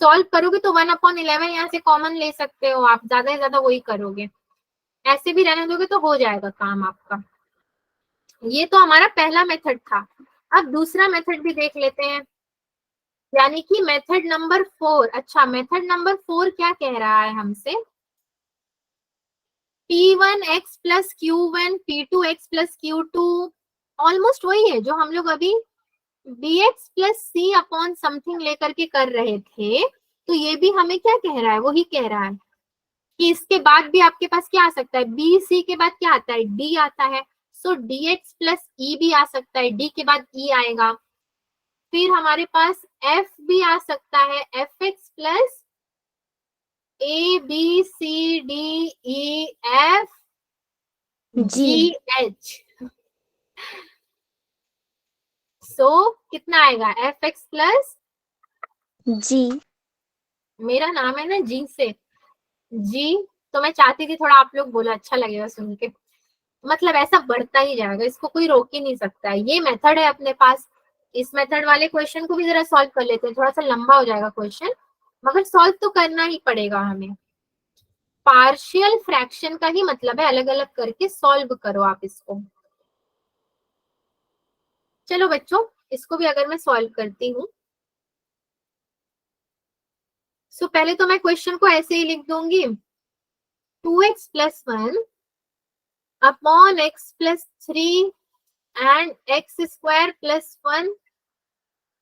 सॉल्व करोगे तो 1/11 यहाँ से कॉमन ले सकते हो आप, ज्यादा से ज्यादा वही करोगे, ऐसे भी रहने दोगे तो हो जाएगा काम आपका। ये तो हमारा पहला मेथड था। अब दूसरा मेथड भी देख लेते हैं, यानी कि मेथड नंबर 4। अच्छा, मेथड नंबर 4 क्या कह रहा है हमसे, P1x + Q1 P2x + Q2, almost वही है जो हम लोग अभी bx + c अपॉन समथिंग लेकर के कर रहे थे। तो ये भी हमें क्या कह रहा है, वही कह रहा है कि इसके बाद भी आपके पास क्या आ सकता है, b c के बाद क्या आता है, d आता है। सो dx + e भी आ सकता है, d के बाद e आएगा। फिर हमारे पास f भी आ सकता है, fx + a b c d e f g h। सो कितना आएगा, fx + जी, मेरा नाम है ना जी से, जी, तो मैं चाहती थी थोड़ा आप लोग बोलो, अच्छा लगेगा सुन के, मतलब ऐसा बढ़ता ही जाएगा, इसको कोई रोक ही नहीं सकता है। ये मेथड है अपने पास। इस मेथड वाले क्वेश्चन को भी जरा सॉल्व कर लेते हैं, थोड़ा सा लंबा हो जाएगा क्वेश्चन, मगर सॉल्व तो करना ही पड़ेगा हमें। पार्शियल फ्रैक्शन का ही मतलब है अलग अलग करके सॉल्व करो आप इसको। चलो बच्चों, इसको भी अगर मैं सॉल्व करती हूँ, सो पहले तो मैं क्वेश्चन को ऐसे ही लिख दूंगी, 2x + 1 upon x + 3 and x² + 1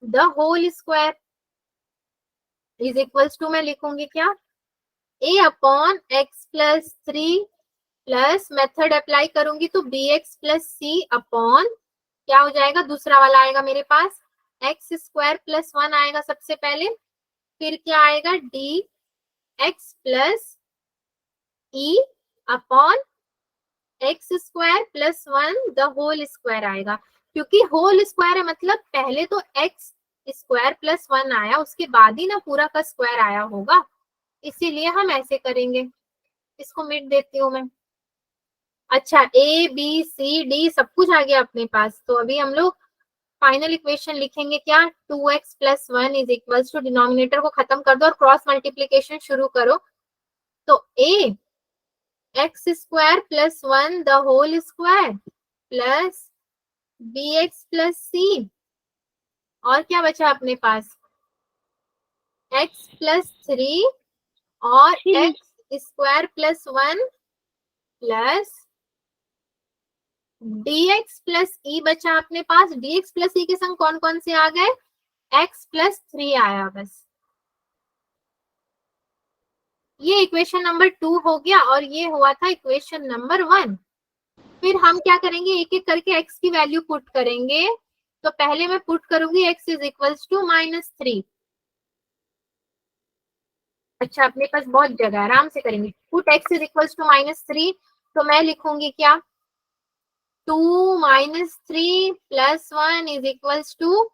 the whole square is equals to, मैं लिखूंगी क्या, a upon x + 3 plus method apply करूंगी तो bx + c अपॉन क्या हो जाएगा, दूसरा वाला आएगा मेरे पास x² + 1 आएगा सबसे पहले, फिर क्या आएगा dx + e upon x² + 1 the whole square आएगा। क्योंकि होल स्क्वायर है मतलब पहले तो x² + 1 आया, उसके बाद ही ना पूरा का स्क्वायर आया होगा, इसीलिए हम ऐसे करेंगे। इसको मिट देती हूँ मैं। अच्छा, ए बी सी डी सब कुछ आ गया अपने पास, तो अभी हम लोग फाइनल इक्वेशन लिखेंगे क्या, 2x + 1 is equals to, denominator को खत्म कर दो और क्रॉस मल्टीप्लीकेशन शुरू करो। तो a x² + 1 the whole square plus bx + c, और क्या बचा अपने पास, x + 3 और x² + 1 प्लस dx + e बचा अपने पास। dx + e के संग कौन कौन से आ गए, x + 3 आया बस। ये इक्वेशन नंबर 2 हो गया और ये हुआ था इक्वेशन नंबर 1। फिर हम क्या करेंगे, एक एक करके x की वैल्यू पुट करेंगे। तो पहले मैं पुट करूंगी x इज इक्वल्स टू -3। अच्छा, अपने पास बहुत जगह है, आराम से करेंगे। Put x is equals to -3, तो मैं लिखूंगी क्या, 2 - 3 + 1 इज इक्वल्स टू,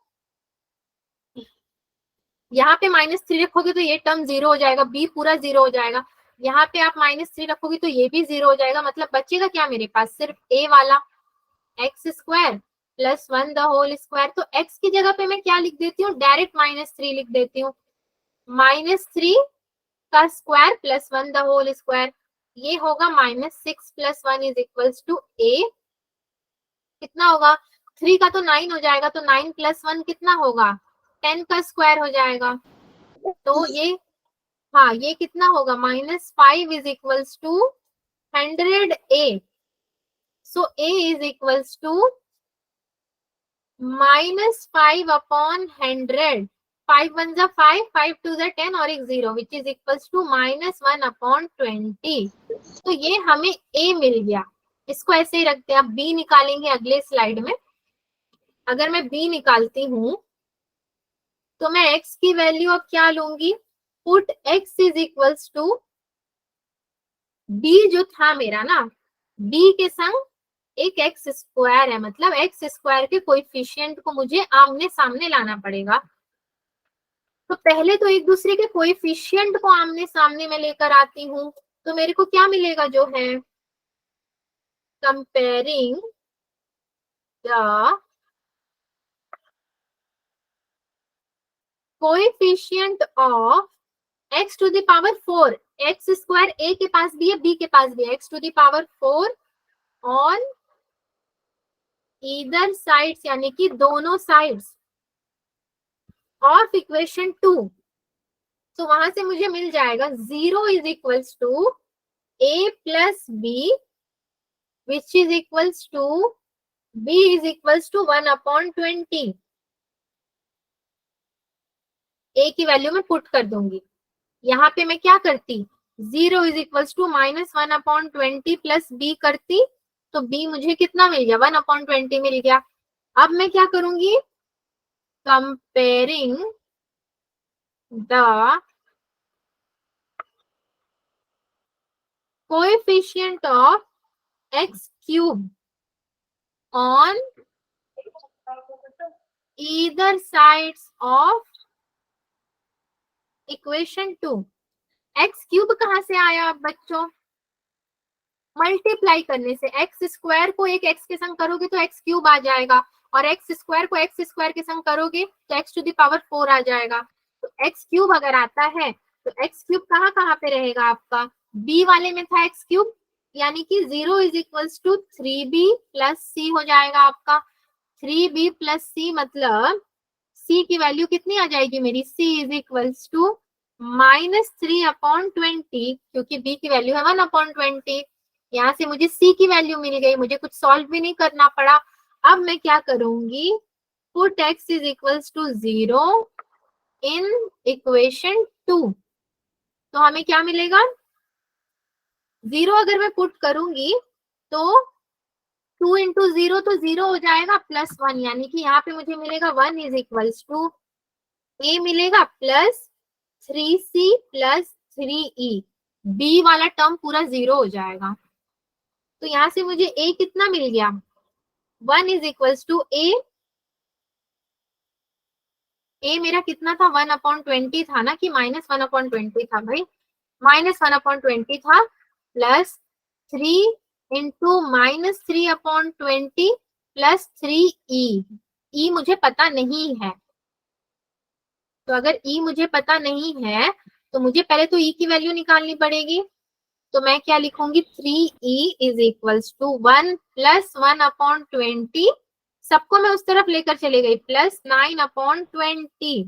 यहाँ पे -3 रखोगे तो ये टर्म 0 हो जाएगा, b पूरा 0 हो जाएगा। यहाँ पे आप -3 रखोगे तो ये भी 0 हो जाएगा, मतलब बचेगा क्या मेरे पास, सिर्फ a वाला, x² + 1 द होल स्क्वायर। तो x की जगह पे मैं क्या लिख देती हूँ, डायरेक्ट -3 लिख देती हूँ, -3 का स्क्वायर + 1 द होल स्क्वायर। ये होगा -6 + 1 इज इक्वल्स टू a, कितना होगा, 3 का तो 9 हो जाएगा, तो 9 + 1 कितना होगा, 10 का स्क्वायर हो जाएगा। तो ये, हाँ ये कितना होगा, -5 is equals to 100a। So a is equals to -5 upon 100, 5 1 जा 5, 5 2 जा 10 और एक 0, which is equals to -1 upon 20। तो ये हमें a मिल गया। इसको ऐसे ही रखते हैं, अब b निकालेंगे अगले स्लाइड में। अगर मैं b निकालती हूँ तो मैं x की वैल्यू अब क्या लूंगी, put x is equals to, b जो था मेरा ना, b के संग एक x² है, मतलब x² के कोएफिशिएंट को मुझे आमने सामने लाना पड़ेगा। तो पहले तो एक दूसरे के कोएफिशिएंट को आमने सामने में लेकर आती हूँ, तो मेरे को क्या मिलेगा, जो है comparing the coefficient of x to the power 4, x² a के पास भी है b के पास भी है, x to the power 4 on either sides, यानी कि दोनों साइड्स ऑफ इक्वेशन 2। तो वहां से मुझे मिल जाएगा 0 is equals to a + b which is equals to b is equals to 1 upon 20। a की वैल्यू में पुट कर दूंगी, यहाँ पे मैं क्या करती, 0 is equals to -1 upon 20 plus b करती, तो b मुझे कितना मिल गया, 1 अपॉन 20 मिल गया। अब मैं क्या करूंगी, comparing the coefficient of x³ on either sides of equation 2। x³ कहां से आया बच्चों, मल्टीप्लाई करने से। x² को एक x के संग करोगे तो x³ आ जाएगा, और x² को x² के संग करोगे तो x टू द पावर 4 आ जाएगा। तो एक्स क्यूब अगर आता है तो एक्स क्यूब कहाँ कहाँ पे रहेगा आपका, बी वाले में था एक्स क्यूब, यानी कि 0 is equals to 3b plus C हो जाएगा आपका। 3b प्लस सी मतलब c की वैल्यू कितनी आ जाएगी मेरी, c इज इक्वल्स टू -3/20, क्योंकि b की वैल्यू है 1/20। यहाँ से मुझे c की वैल्यू मिल गई, मुझे कुछ सॉल्व भी नहीं करना पड़ा। अब मैं क्या करूंगी, put x is equals to 0 in equation 2, तो हमें क्या मिलेगा, 0 अगर मैं पुट करूंगी तो 2 इंटू 0 तो 0 हो जाएगा प्लस 1, यानी कि यहाँ पे मुझे मिलेगा 1 इज इक्वल्स टू a मिलेगा plus 3c plus 3e, b वाला टर्म पूरा 0 हो जाएगा। तो यहाँ से मुझे a कितना मिल गया, 1 इज इक्वल्स टू a मेरा कितना था, 1/20 था ना, कि -1/20 था भाई, -1/20 था, plus 3 into -3/20 plus 3e, e मुझे पता नहीं है। तो अगर e मुझे पता नहीं है तो मुझे पहले तो e की वैल्यू निकालनी पड़ेगी। तो मैं क्या लिखूंगी, 3e is equals to 1 plus 1/20, सबको मैं उस तरफ लेकर चले गई, प्लस 9/20।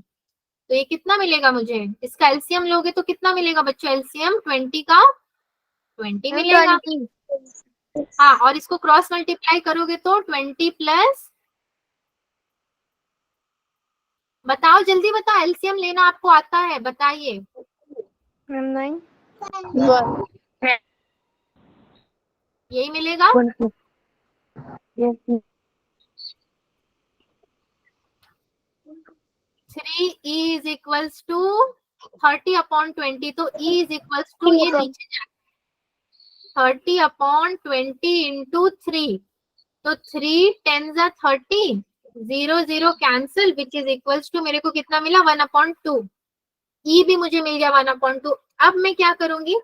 तो ये कितना मिलेगा मुझे, इसका एलसीएम लोगे तो कितना मिलेगा बच्चों, एलसीएम 20 का 20 मिलेगा। हाँ, और इसको क्रॉस मल्टीप्लाई करोगे तो 20 प्लस, बताओ जल्दी बताओ, एलसीएम लेना आपको आता है, बताइए। यही मिलेगा, 3e इज इक्वल्स टू 30/20, तो e इज इक्वल्स टू, ये नीचे जाए 30/20 इंटू 3, तो 3 10 जा 30, 0 0 cancel, which is equals to मेरे को कितना मिला, 1/2, ई भी मुझे मिल गया 1/2। अब मैं क्या करूंगी,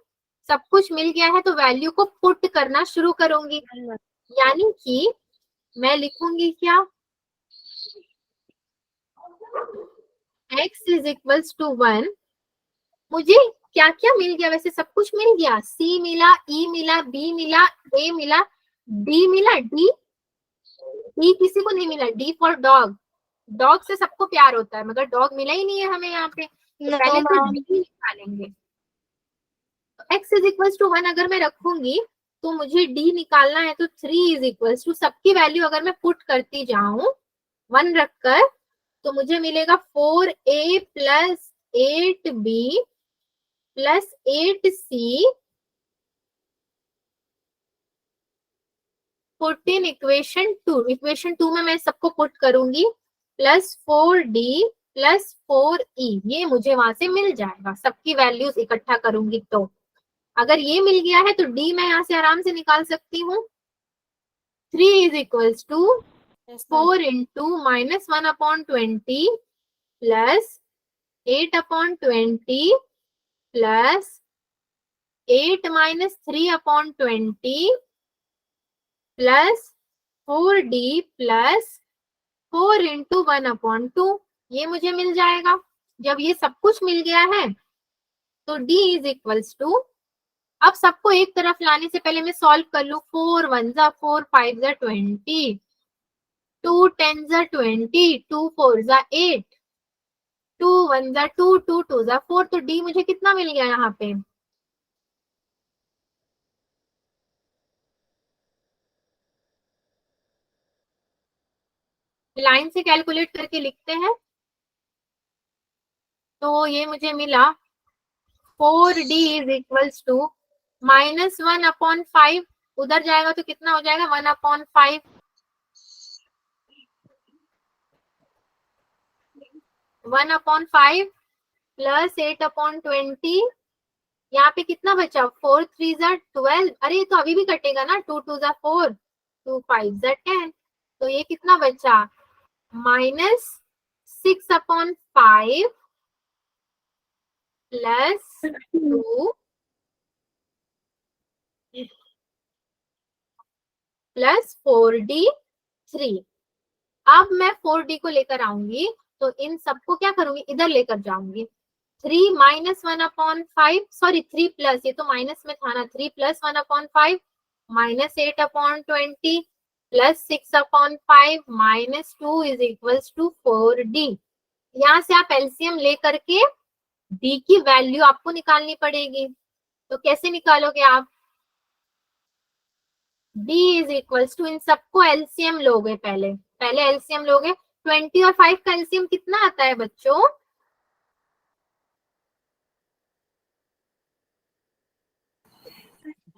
सब कुछ मिल गया है तो वैल्यू को पुट करना शुरू करूंगी, यानी कि मैं लिखूंगी क्या, x इज इक्वल्स टू 1, मुझे क्या क्या मिल गया, वैसे सब कुछ मिल गया, c मिला, e मिला, b मिला, a मिला, d मिला, d किसी को नहीं मिला, d फॉर डॉग, डॉग से सबको प्यार होता है मगर डॉग मिला ही नहीं है हमें यहाँ पे, तो पहले तो d निकालेंगे। तो x इज इक्वल्स टू 1 अगर मैं रखूंगी तो मुझे d निकालना है, तो 3 इज इक्वल्स टू, सबकी वैल्यू अगर मैं पुट करती जाऊं 1 रखकर, तो मुझे मिलेगा 4a plus 8b plus 8c, put in equation 2, equation 2 में मैं सबको पुट करूंगी, प्लस 4d प्लस 4e, ये मुझे वहां से मिल जाएगा, सबकी वैल्यूज इकट्ठा करूंगी तो अगर ये मिल गया है तो d मैं यहाँ से आराम से निकाल सकती हूँ, 3 is equals to 4 into -1/20 plus 8/20 plus 8 minus 3/20 plus 4d plus 4 into 1/2, ये मुझे मिल जाएगा। जब ये सब कुछ मिल गया है तो d इज इक्वल्स टू, अब सबको एक तरफ लाने से पहले मैं सॉल्व कर लू, 4 1 जा 4, 5 जा 20, 2 10 जा 20, 2 4 जा 8, 2 1 जा 2, 2 2 जा 4, तो d मुझे कितना मिल गया यहाँ पे, लाइन से कैलकुलेट करके लिखते हैं, तो ये मुझे मिला 4d इज इक्वल्स टू -1/5, उधर जाएगा तो कितना हो जाएगा, 1/5, 1/5 प्लस 8/20, यहाँ पे कितना बचा, 4 3 जा 12, अरे ये तो अभी भी कटेगा ना, 2 2 जा 4, 2 5 जा 10, तो ये कितना बचा, -6/5 प्लस 2 प्लस 4d 3। अब मैं 4d को लेकर आऊंगी तो इन सबको क्या करूंगी, इधर लेकर जाऊंगी। 3 माइनस 1/5, सॉरी 3 प्लस, ये तो माइनस में था ना, 3 plus 1/5 minus 8/20 plus 6/5 minus 2 is equals to 4D। यहाँ से आप एलसीएम लेकर के डी की वैल्यू आपको निकालनी पड़ेगी। तो कैसे निकालोगे आप, d इज इक्वल्स टू, इन सबको एलसीएम लोगे, पहले एलसीएम लोगे। 20 और 5 का एलसीएम कितना आता है बच्चों,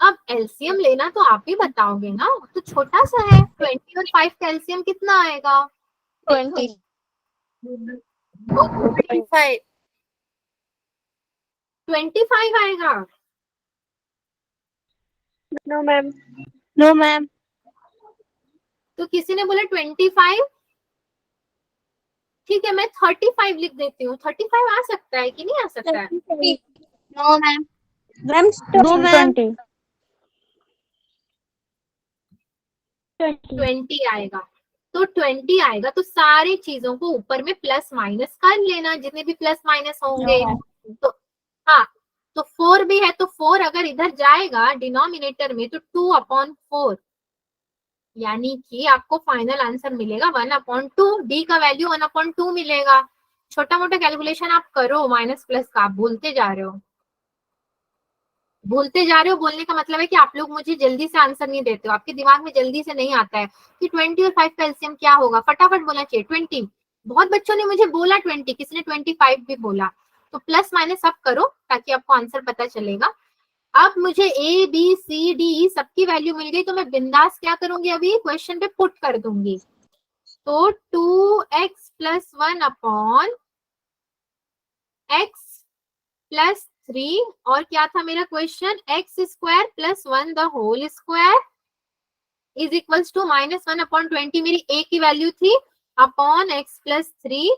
अब एलसीएम लेना तो आप ही बताओगे ना, तो छोटा सा है। 20 और 5 का एलसीएम कितना आएगा, 20 5 25 आएगा। नो मैम, नो मैम, तो किसी ने बोला 25, ठीक है मैं 35 लिख देती हूँ। 35 आ सकता है कि नहीं आ सकता है, no ma'am, ma'am no ma'am, 20 आएगा। तो 20 आएगा तो सारी चीजों को ऊपर में प्लस माइनस कर लेना, जितने भी प्लस माइनस होंगे। तो हाँ, तो 4 भी है, तो 4 अगर इधर जाएगा डिनोमिनेटर में तो 2/4, यानी कि आपको फाइनल आंसर मिलेगा 1/2। डी का वैल्यू 1/2 मिलेगा। छोटा मोटा कैलकुलेशन आप करो माइनस प्लस का, आप भूलते जा रहे हो, भूलते जा रहे हो। बोलने का मतलब है कि आप लोग मुझे जल्दी से आंसर नहीं देते हो, आपके दिमाग में जल्दी से नहीं आता है कि 20 और 5 का एलसीएम क्या होगा। फटाफट बोलना चाहिए 20। बहुत बच्चों ने मुझे बोला 20, किसी ने 25 भी बोला। तो प्लस माइनस आप करो ताकि आपको आंसर पता चलेगा। अब मुझे ए बी सी डी सबकी वैल्यू मिल गई, तो मैं बिंदास क्या करूंगी, अभी क्वेश्चन पे पुट कर दूंगी। तो 2x + 1/x + 3, और क्या था मेरा question, x² + 1 the whole square is equals to -1/20 मेरी a की वैल्यू थी, अपॉन x + 3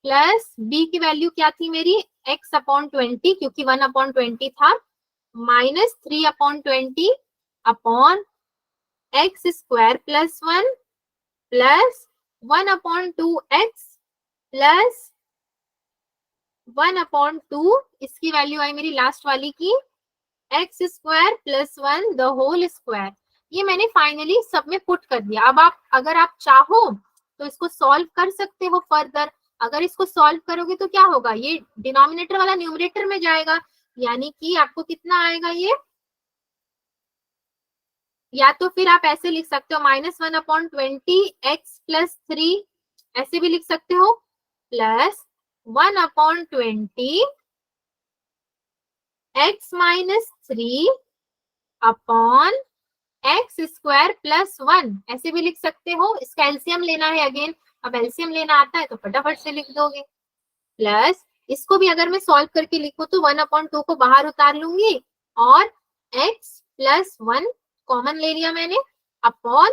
प्लस b की वैल्यू क्या थी मेरी, x/20 क्योंकि 1/20 था, -3/20 upon x² + 1 plus 1/2x plus 1/2, इसकी वैल्यू आई मेरी लास्ट वाली की x² + 1 द होल स्क्वायर। ये मैंने फाइनली सब में पुट कर दिया। अब आप अगर आप चाहो तो इसको सॉल्व कर सकते हो फर्दर। अगर इसको सॉल्व करोगे तो क्या होगा, ये डिनोमिनेटर वाला न्यूमरेटर में जाएगा, यानी कि आपको कितना आएगा ये, या तो फिर आप ऐसे लिख सकते हो -1/20 x + 3, ऐसे भी लिख सकते हो, प्लस 1/20 x - 3 अपॉन x² + 1, ऐसे भी लिख सकते हो। इसका एलसीएम लेना है अगेन, अब एलसीएम लेना आता है तो फटाफट से लिख दोगे। प्लस इसको भी अगर मैं सॉल्व करके लिखूं तो 1/2 को बाहर उतार लूंगी और x + 1 कॉमन ले लिया मैंने, upon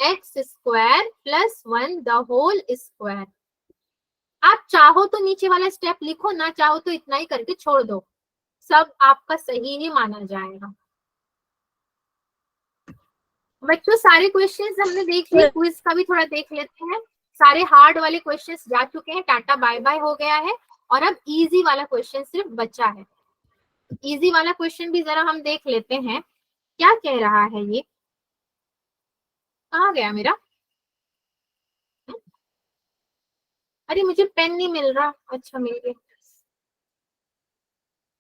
x² + 1 the whole square. आप चाहो तो नीचे वाला स्टेप लिखो, ना चाहो तो इतना ही करके छोड़ दो, सब आपका सही ही माना जाएगा। बच्चों सारे क्वेश्चंस हमने देख लिए, क्विज का भी थोड़ा देख लेते हैं। सारे हार्ड वाले क्वेश्चंस जा चुके हैं, टाटा बाय बाय हो गया है, और अब इजी वाला क्वेश्चन सिर्फ बचा है। इजी वाला क्वेश्चन भी जरा हम देख लेते हैं, क्या कह रहा है ये, कहाँ गया मेरा, अरे मुझे पेन नहीं मिल रहा, अच्छा मिल गया।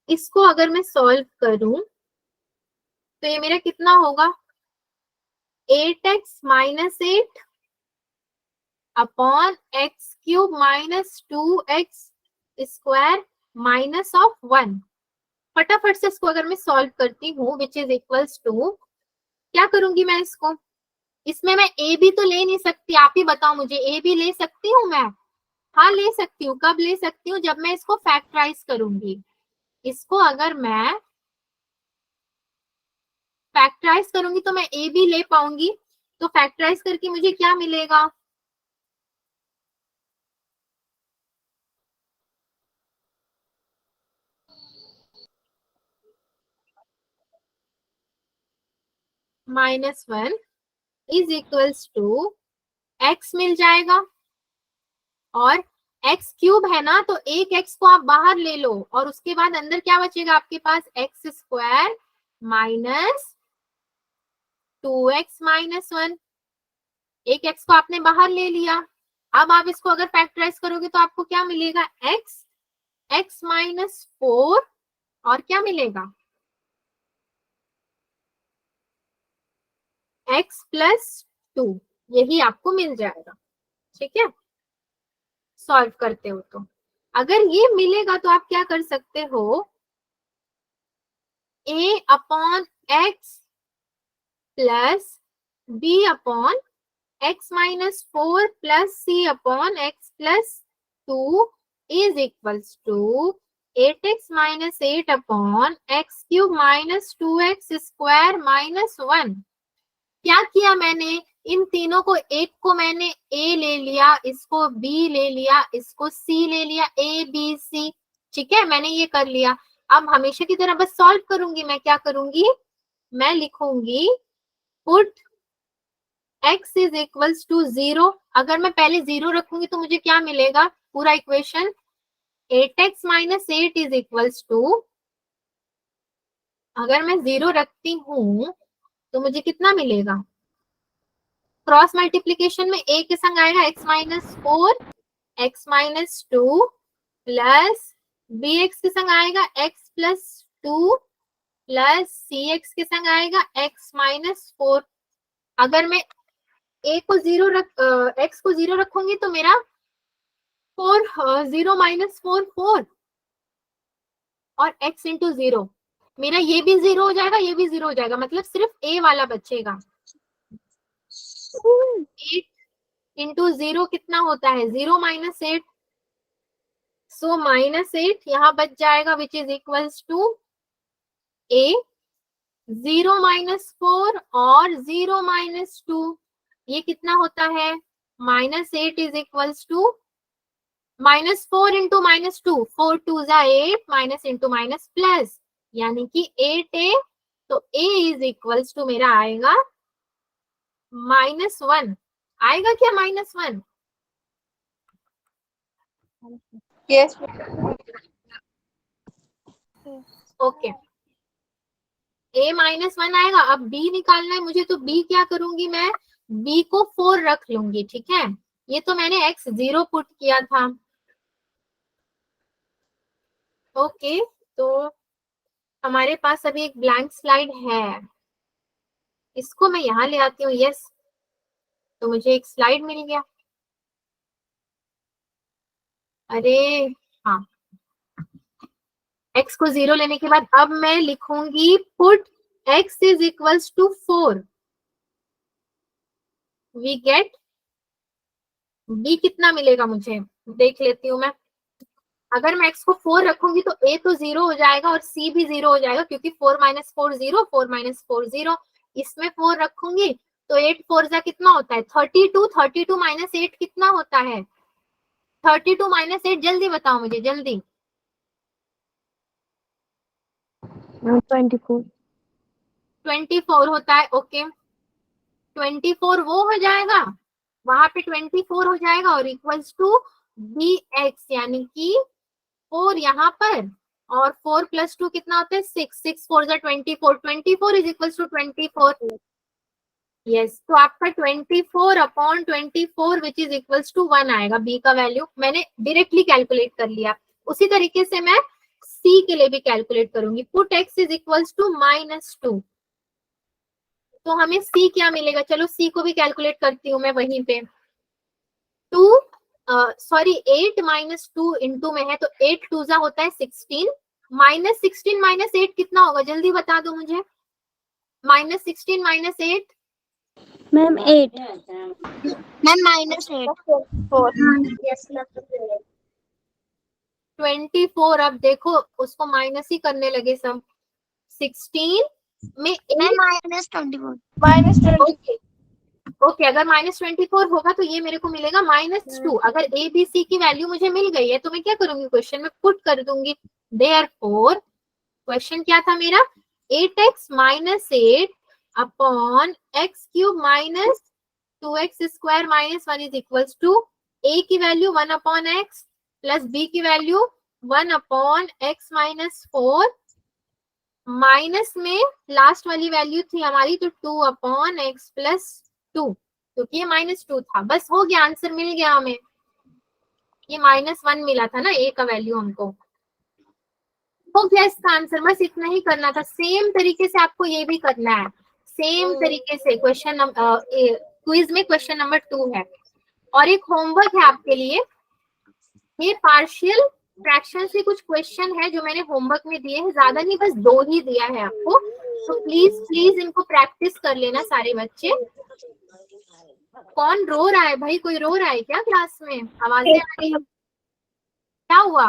इसको अगर मैं सॉल्व करूं तो ये मेरा कितना होगा, 8x - 8 अपॉन x³ - 2x² -1। फटाफट से इसको अगर मैं सॉल्व करती हूँ, विच इज इक्वल्स टू, क्या करूंगी मैं इसको, इसमें मैं ए बी तो ले नहीं सकती, आप ही बताओ मुझे, ए बी ले सकती हूँ मैं, हाँ ले सकती हूँ। कब ले सकती हूँ, जब मैं इसको फैक्टराइज करूंगी। इसको अगर मैं फैक्टराइज करूंगी तो मैं ए बी ले पाऊंगी। तो फैक्टराइज करके मुझे क्या मिलेगा, -1 इज इक्वल्स टू x मिल जाएगा और एक्स क्यूब है ना, तो एक एक्स को आप बाहर ले लो और उसके बाद अंदर क्या बचेगा आपके पास, एक्स स्क्वायर माइनस 2x-1। एक एक्स को आपने बाहर ले लिया। अब आप इसको अगर फैक्टराइज करोगे तो आपको क्या मिलेगा, x माइनस 4 और क्या मिलेगा, x प्लस 2, यही आपको मिल जाएगा। ठीक है, सॉल्व करते हो तो अगर ये मिलेगा तो आप क्या कर सकते हो, a upon x plus b upon x minus 4 plus c upon x plus 2 is equals to 8x minus 8 upon x cube minus 2x square minus 1। क्या किया मैंने, इन तीनों को, एक को मैंने a ले लिया, इसको b ले लिया, इसको c ले लिया, a b c। ठीक है, मैंने ये कर लिया। अब हमेशा की तरह बस सॉल्व करूंगी। मैं क्या करूंगी, मैं लिखूंगी put x is equals to 0। अगर मैं पहले 0 रखूंगी तो मुझे क्या मिलेगा, पूरा equation 8x minus 8 is equals to, अगर मैं 0 रखती हूं तो मुझे कितना मिलेगा, क्रॉस मल्टीप्लीकेशन में a के संग आएगा x minus 4 x minus 2 plus bx के संग आएगा x प्लस 2 प्लस cx के संग आएगा x माइनस 4। अगर मैं a को 0 x को 0 रखूंगी तो मेरा 0 माइनस 4 4 और x इंटू 0, मेरा ये भी 0 हो जाएगा, ये भी 0 हो जाएगा, मतलब सिर्फ a वाला बचेगा। 8 इंटू 0 कितना होता है, 0 माइनस 8, सो माइनस 8 यहाँ बच जाएगा, which is equals to a 0 minus 4 और 0 माइनस 2, ये कितना होता है, minus 8 is equals to minus 4 into minus 2, 4 2 जा 8, माइनस इंटू माइनस प्लस, यानी कि 8a, तो a इज इक्वल्स टू मेरा आएगा -1। आएगा क्या -1? यस। ओके, a -1 आएगा। अब b निकालना है मुझे, तो b क्या करूंगी मैं, b को 4 रख लूंगी। ठीक है, ये तो मैंने x 0 पुट किया था। ओके, तो हमारे पास अभी एक ब्लैंक स्लाइड है, इसको मैं यहाँ ले आती हूँ। यस, तो मुझे एक स्लाइड मिल गया। अरे हाँ, x को 0 लेने के बाद अब मैं लिखूंगी put x is equals to 4, we get b कितना मिलेगा मुझे, देख लेती हूँ मैं। अगर मैं x को 4 रखूंगी तो a तो 0 हो जाएगा और c भी 0 हो जाएगा, क्योंकि 4 माइनस 4 0, 4 माइनस 4 0। इसमें 4 रखूंगी तो 8 4 जा कितना होता है, 32। 32 माइनस 8 कितना होता है, 32 माइनस 8, जल्दी बताओ मुझे, जल्दी। 24। 24 होता है। ओके, 24 वो हो जाएगा, वहां पे 24 हो जाएगा और इक्वल्स टू bx, यानी कि 4 यहाँ पर, और 4 प्लस 2 कितना होता है, 6, 6 4 जा 24, 24 इज इक्वल्स टू 24। यस, तो आपका 24 upon 24 which is equals to 1 आएगा। b का वैल्यू मैंने डायरेक्टली कैलकुलेट कर लिया। उसी तरीके से मैं c के लिए भी कैलकुलेट करूंगी। Put x is equals to -2, तो हमें c क्या मिलेगा, चलो c को भी कैलकुलेट करती हूँ मैं वहीं पे। 8 माइनस 2 इंटू में है, तो 8 2 जा होता है 16, -16 माइनस 8 कितना होगा, जल्दी बता दो मुझे। -16 माइनस 8, मैम 8। मैम -8। 24। अब देखो उसको माइनस ही करने लगे सब। 16 में मैम -24। ओके ओके, अगर -24 होगा तो ये मेरे को मिलेगा -2। अगर a b c की वैल्यू मुझे मिल गई है तो मैं क्या करूंगी, क्वेश्चन में पुट कर दूंगी। देयरफॉर क्वेश्चन क्या था मेरा, 8x minus 8 upon x cube minus 2x square minus 1 is equals to a की वैल्यू 1/x प्लस b की वैल्यू 1/x - 4 माइनस में लास्ट वाली वैल्यू थी हमारी तो 2/x + 2, क्योंकि ये -2 था। बस हो गया, आंसर मिल गया हमें। ये -1 मिला था ना a का वैल्यू हमको, हो गया इसका आंसर। बस इतना ही करना था। सेम तरीके से आपको ये भी करना है, सेम तरीके से क्वेश्चन क्विज में क्वेश्चन नंबर 2 है। और एक होमवर्क है आपके लिए, ये पार्शियल फ्रैक्शन से कुछ क्वेश्चन है जो मैंने होमवर्क में दिए हैं, ज्यादा नहीं, बस 2 ही दिया है आपको। तो प्लीज प्लीज इनको प्रैक्टिस कर लेना सारे बच्चे। कौन रो रहा है भाई? कोई रो रहा है क्या क्लास में? आवाजें आ रही है, क्या हुआ?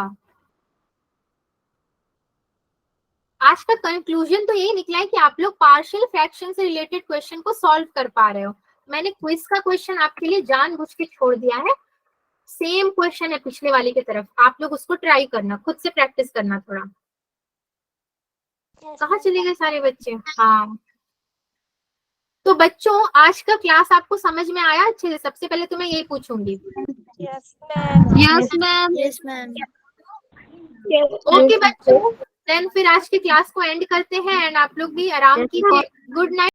आज का कंक्लूजन तो यही निकला है कि आप लोग पार्शियल फ्रैक्शन से रिलेटेड क्वेश्चन को सॉल्व कर पा रहे हो। मैंने क्विज का क्वेश्चन आपके लिए जानबूझ के छोड़ दिया है, सेम क्वेश्चन है पिछले वाले की तरफ, आप लोग उसको ट्राई करना, खुद से प्रैक्टिस करना थोड़ा। कहाँ चले गए सारे बच्चे? हाँ, तो बच्चों आज का क्लास आपको समझ में आया अच्छे से? सबसे पहले तो मैं यही पूछूंगी। Yes ma'am. Yes ma'am. Okay बच्चों, देन फिर आज की क्लास को एंड करते हैं एंड आप लोग भी आराम कीजिए। Good night.